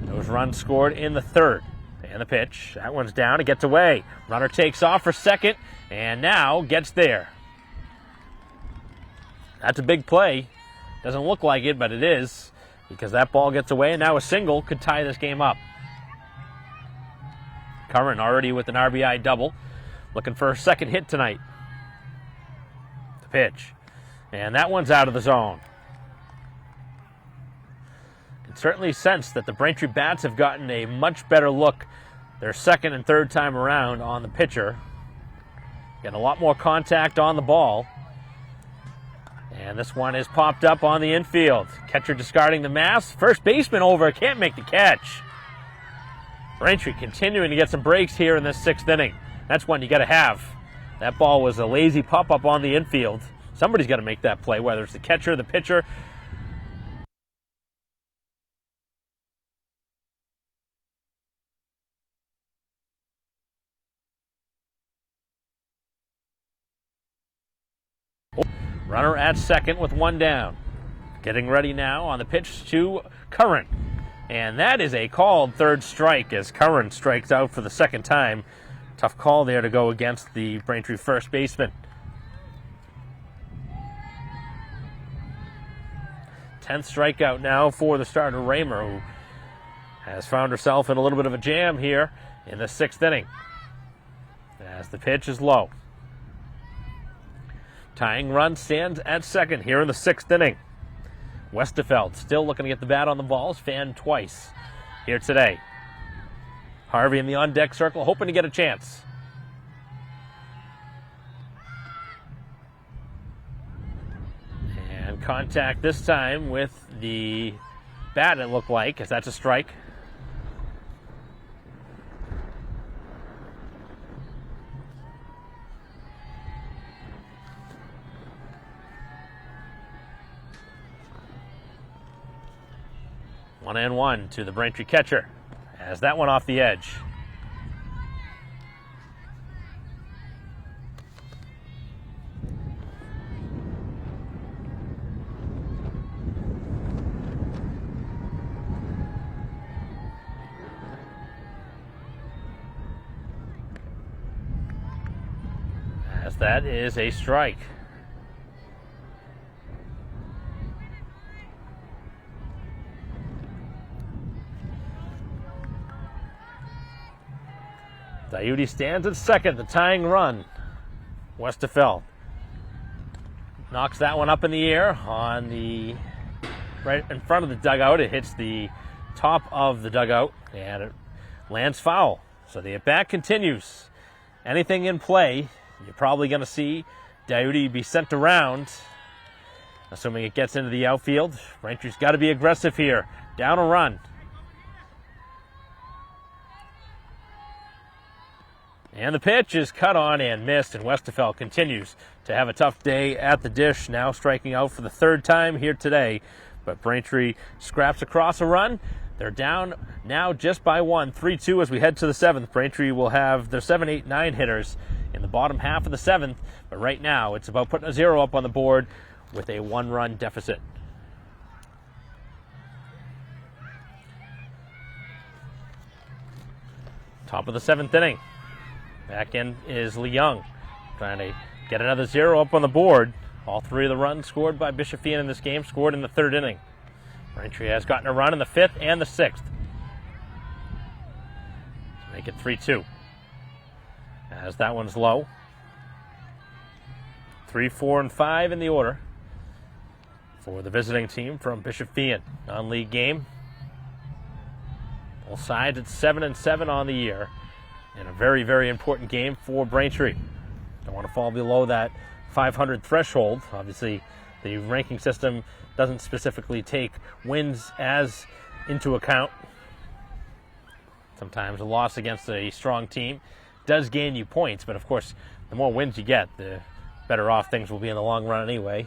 Those runs scored in the third. And the pitch, that one's down, it gets away. Runner takes off for second, and now gets there. That's a big play. Doesn't look like it, but it is, because that ball gets away, and now a single could tie this game up. Curran already with an RBI double, looking for a second hit tonight. The pitch, and that one's out of the zone. You can certainly sense that the Braintree bats have gotten a much better look their second and third time around on the pitcher. Getting a lot more contact on the ball. And this one is popped up on the infield. Catcher discarding the mask. First baseman over, can't make the catch. Braintree continuing to get some breaks here in this sixth inning. That's one you got to have. That ball was a lazy pop-up on the infield. Somebody's got to make that play, whether it's the catcher, the pitcher. Runner at second with one down. Getting ready now on the pitch to Curran. And that is a called third strike as Curran strikes out for the second time. Tough call there to go against the Braintree first baseman. 10th strikeout now for the starter Raymer, who has found herself in a little bit of a jam here in the sixth inning. As the pitch is low. Tying run stands at second here in the sixth inning. Westerfeld still looking to get the bat on the balls, fanned twice here today. Harvey in the on-deck circle, hoping to get a chance. And contact this time with the bat, it looked like, as that's a strike. One and one to the Braintree catcher as that one off the edge. that is a strike. Diuti stands at second, the tying run. Westerfeld knocks that one up in the air on the right in front of the dugout. It hits the top of the dugout and it lands foul. So the at-bat continues. Anything in play, you're probably going to see Diuti be sent around, assuming it gets into the outfield. Braintree's got to be aggressive here. Down a run. And the pitch is cut on and missed, and Westerfeld continues to have a tough day at the dish, now striking out for the third time here today. But Braintree scraps across a run. They're down now just by one, 3-2 as we head to the seventh. Braintree will have their 7, 8, 9 hitters in the bottom half of the seventh, but right now it's about putting a 0 up on the board with a 1-run deficit. Top of the seventh inning. Back in is Leung, trying to get another 0 up on the board. All three of the runs scored by Bishop Feehan in this game scored in the third inning. Braintree has gotten a run in the fifth and the sixth. Make it 3-2. As that one's low. 3, 4, and 5 in the order for the visiting team from Bishop Feehan. Non-league game. Both sides at 7-7 on the year. And a very, very important game for Braintree. Don't want to fall below that 500 threshold. Obviously, the ranking system doesn't specifically take wins as into account. Sometimes a loss against a strong team does gain you points, but of course, the more wins you get, the better off things will be in the long run anyway.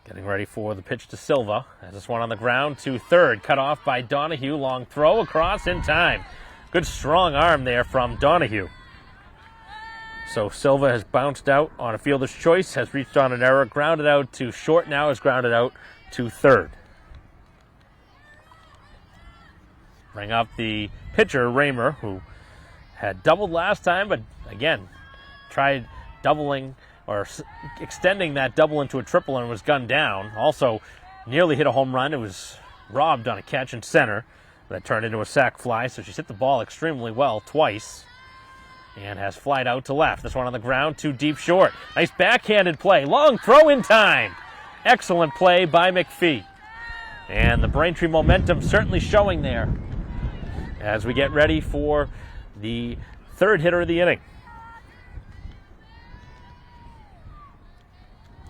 Getting ready for the pitch to Silva. As this one on the ground to third. Cut off by Donahue. Long throw across in time. Good strong arm there from Donahue. So Silva has bounced out on a fielder's choice. Has reached on an error. Grounded out to short. Now is grounded out to third. Bring up the pitcher, Raymer, who had doubled last time, but again, tried doubling or extending that double into a triple and was gunned down. Also, nearly hit a home run. It was robbed on a catch in center that turned into a sac fly, so she's hit the ball extremely well twice and has flied out to left. This one on the ground, too deep short. Nice backhanded play. Long throw in time. Excellent play by McPhee. And the Braintree momentum certainly showing there as we get ready for the third hitter of the inning.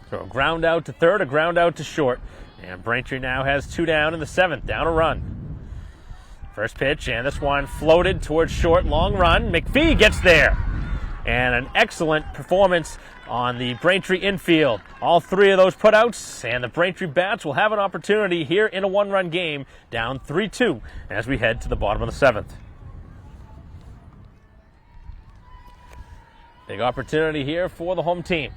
So a ground out to third, a ground out to short. And Braintree now has 2 down in the seventh, down a run. First pitch, and this one floated towards short, long run. McPhee gets there. And an excellent performance on the Braintree infield. All three of those putouts, and the Braintree Bats will have an opportunity here in a 1-run game, down 3-2 as we head to the bottom of the seventh. Big opportunity here for the home team.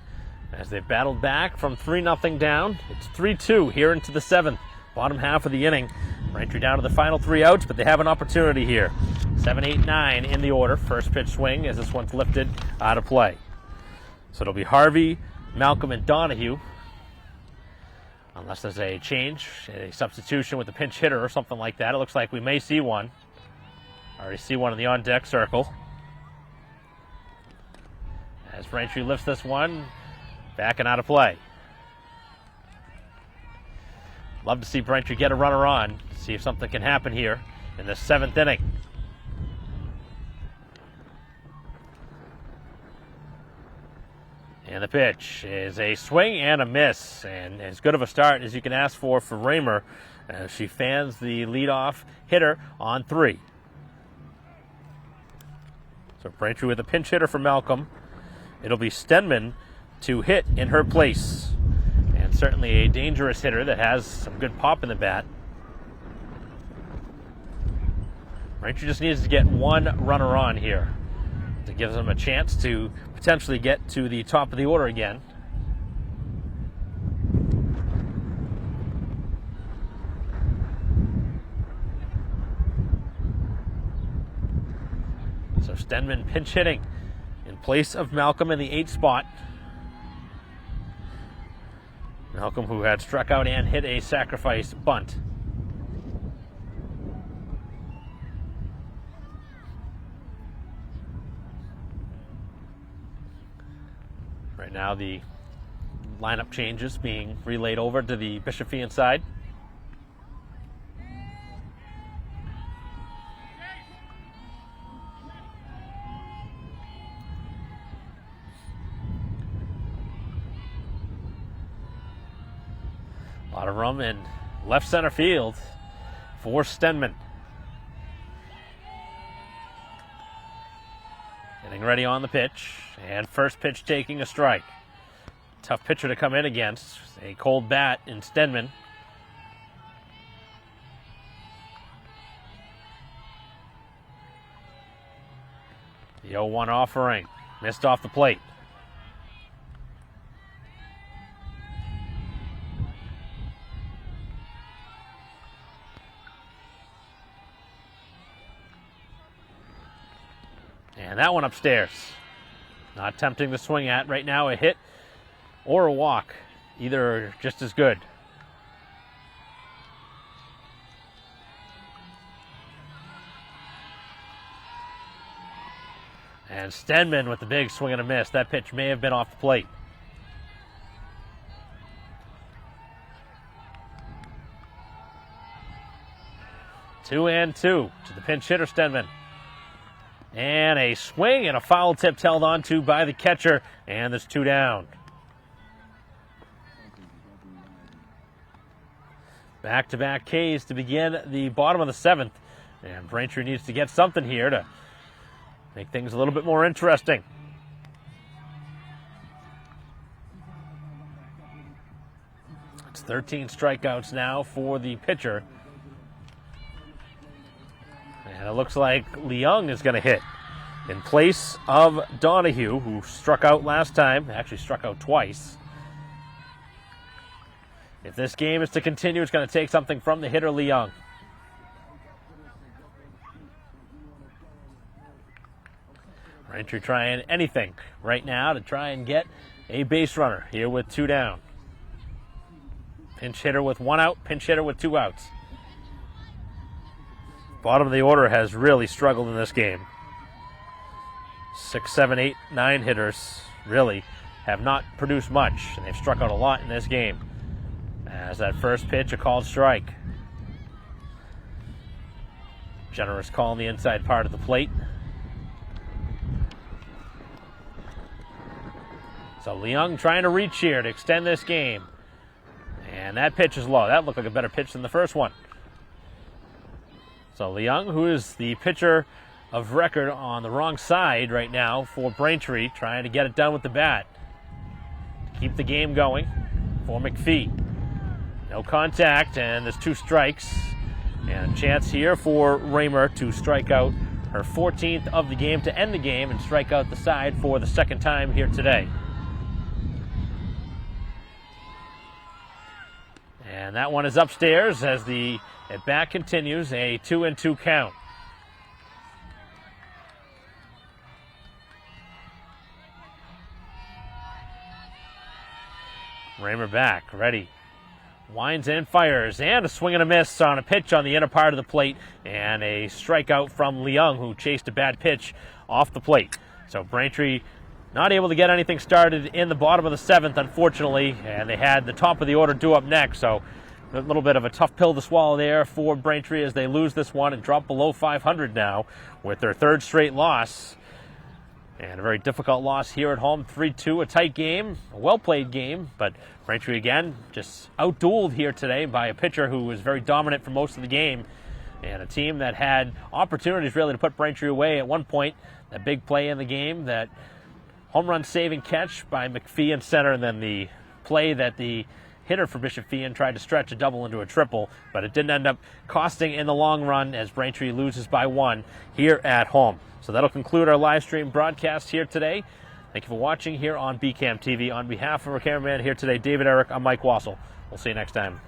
As they've battled back from 3-0 down, it's 3-2 here into the seventh, bottom half of the inning. Braintree down to the final 3 outs, but they have an opportunity here. 7, 8, 9 in the order. First pitch swing as this one's lifted out of play. So it'll be Harvey, Malcolm, and Donahue. Unless there's a change, a substitution with a pinch hitter or something like that. It looks like we may see one. I already see one in the on-deck circle. As Braintree lifts this one, back and out of play. Love to see Braintree get a runner on, see if something can happen here in the seventh inning. And the pitch is a swing and a miss, and as good of a start as you can ask for Raymer as she fans the leadoff hitter on 3. So Braintree with a pinch hitter for Malcolm. It'll be Stenman to hit in her place. And certainly a dangerous hitter that has some good pop in the bat. Braintree just needs to get one runner on here to give them a chance to potentially get to the top of the order again. So Stenman pinch hitting in place of Malcolm in the 8th spot. Malcolm, who had struck out and hit a sacrifice bunt. Right now the lineup changes being relayed over to the Bishop Feehan side. A lot of room in left center field for Stenman. Getting ready on the pitch, and first pitch taking a strike. Tough pitcher to come in against. A cold bat in Stenman. The 0-1 offering, missed off the plate. And that one upstairs. Not tempting to swing at right now. A hit or a walk. Either just as good. And Stenman with the big swing and a miss. That pitch may have been off the plate. Two and two to the pinch hitter, Stenman. And a swing and a foul tip held onto by the catcher, and there's 2 down. Back-to-back Ks to begin the bottom of the 7th, and Braintree needs to get something here to make things a little bit more interesting. It's 13 strikeouts now for the pitcher. And it looks like Leung is going to hit in place of Donahue, who struck out last time, actually struck out twice. If this game is to continue, it's going to take something from the hitter, Leung. Braintree trying anything right now to try and get a base runner here with 2 down. Pinch hitter with 1 out, pinch hitter with 2 outs. Bottom of the order has really struggled in this game. 6, 7, 8, 9 hitters really have not produced much, and they've struck out a lot in this game. As that first pitch, a called strike. Generous call on the inside part of the plate. So Leung trying to reach here to extend this game. And that pitch is low. That looked like a better pitch than the first one. So Leung, who is the pitcher of record on the wrong side right now for Braintree, trying to get it done with the bat. Keep the game going for McPhee. No contact, and there's 2 strikes. And a chance here for Raymer to strike out her 14th of the game to end the game and strike out the side for the 2nd time here today. And that one is upstairs as the at-bat continues, a 2-2 count. Raymer back, ready. Winds and fires, and a swing and a miss on a pitch on the inner part of the plate, and a strikeout from Leung, who chased a bad pitch off the plate. So Braintree not able to get anything started in the bottom of the 7th, unfortunately, and they had the top of the order due up next, so a little bit of a tough pill to swallow there for Braintree as they lose this one and drop below 500 now with their 3rd straight loss. And a very difficult loss here at home, 3-2, a tight game, a well-played game, but Braintree again just outdueled here today by a pitcher who was very dominant for most of the game, and a team that had opportunities really to put Braintree away at one point. That big play in the game, that home run saving catch by McPhee in center, and then the play that the hitter for Bishop Feehan tried to stretch a double into a triple, but it didn't end up costing in the long run as Braintree loses by 1 here at home. So that'll conclude our live stream broadcast here today. Thank you for watching here on BCAM TV. On behalf of our cameraman here today, David Eric, I'm Mike Wassel. We'll see you next time.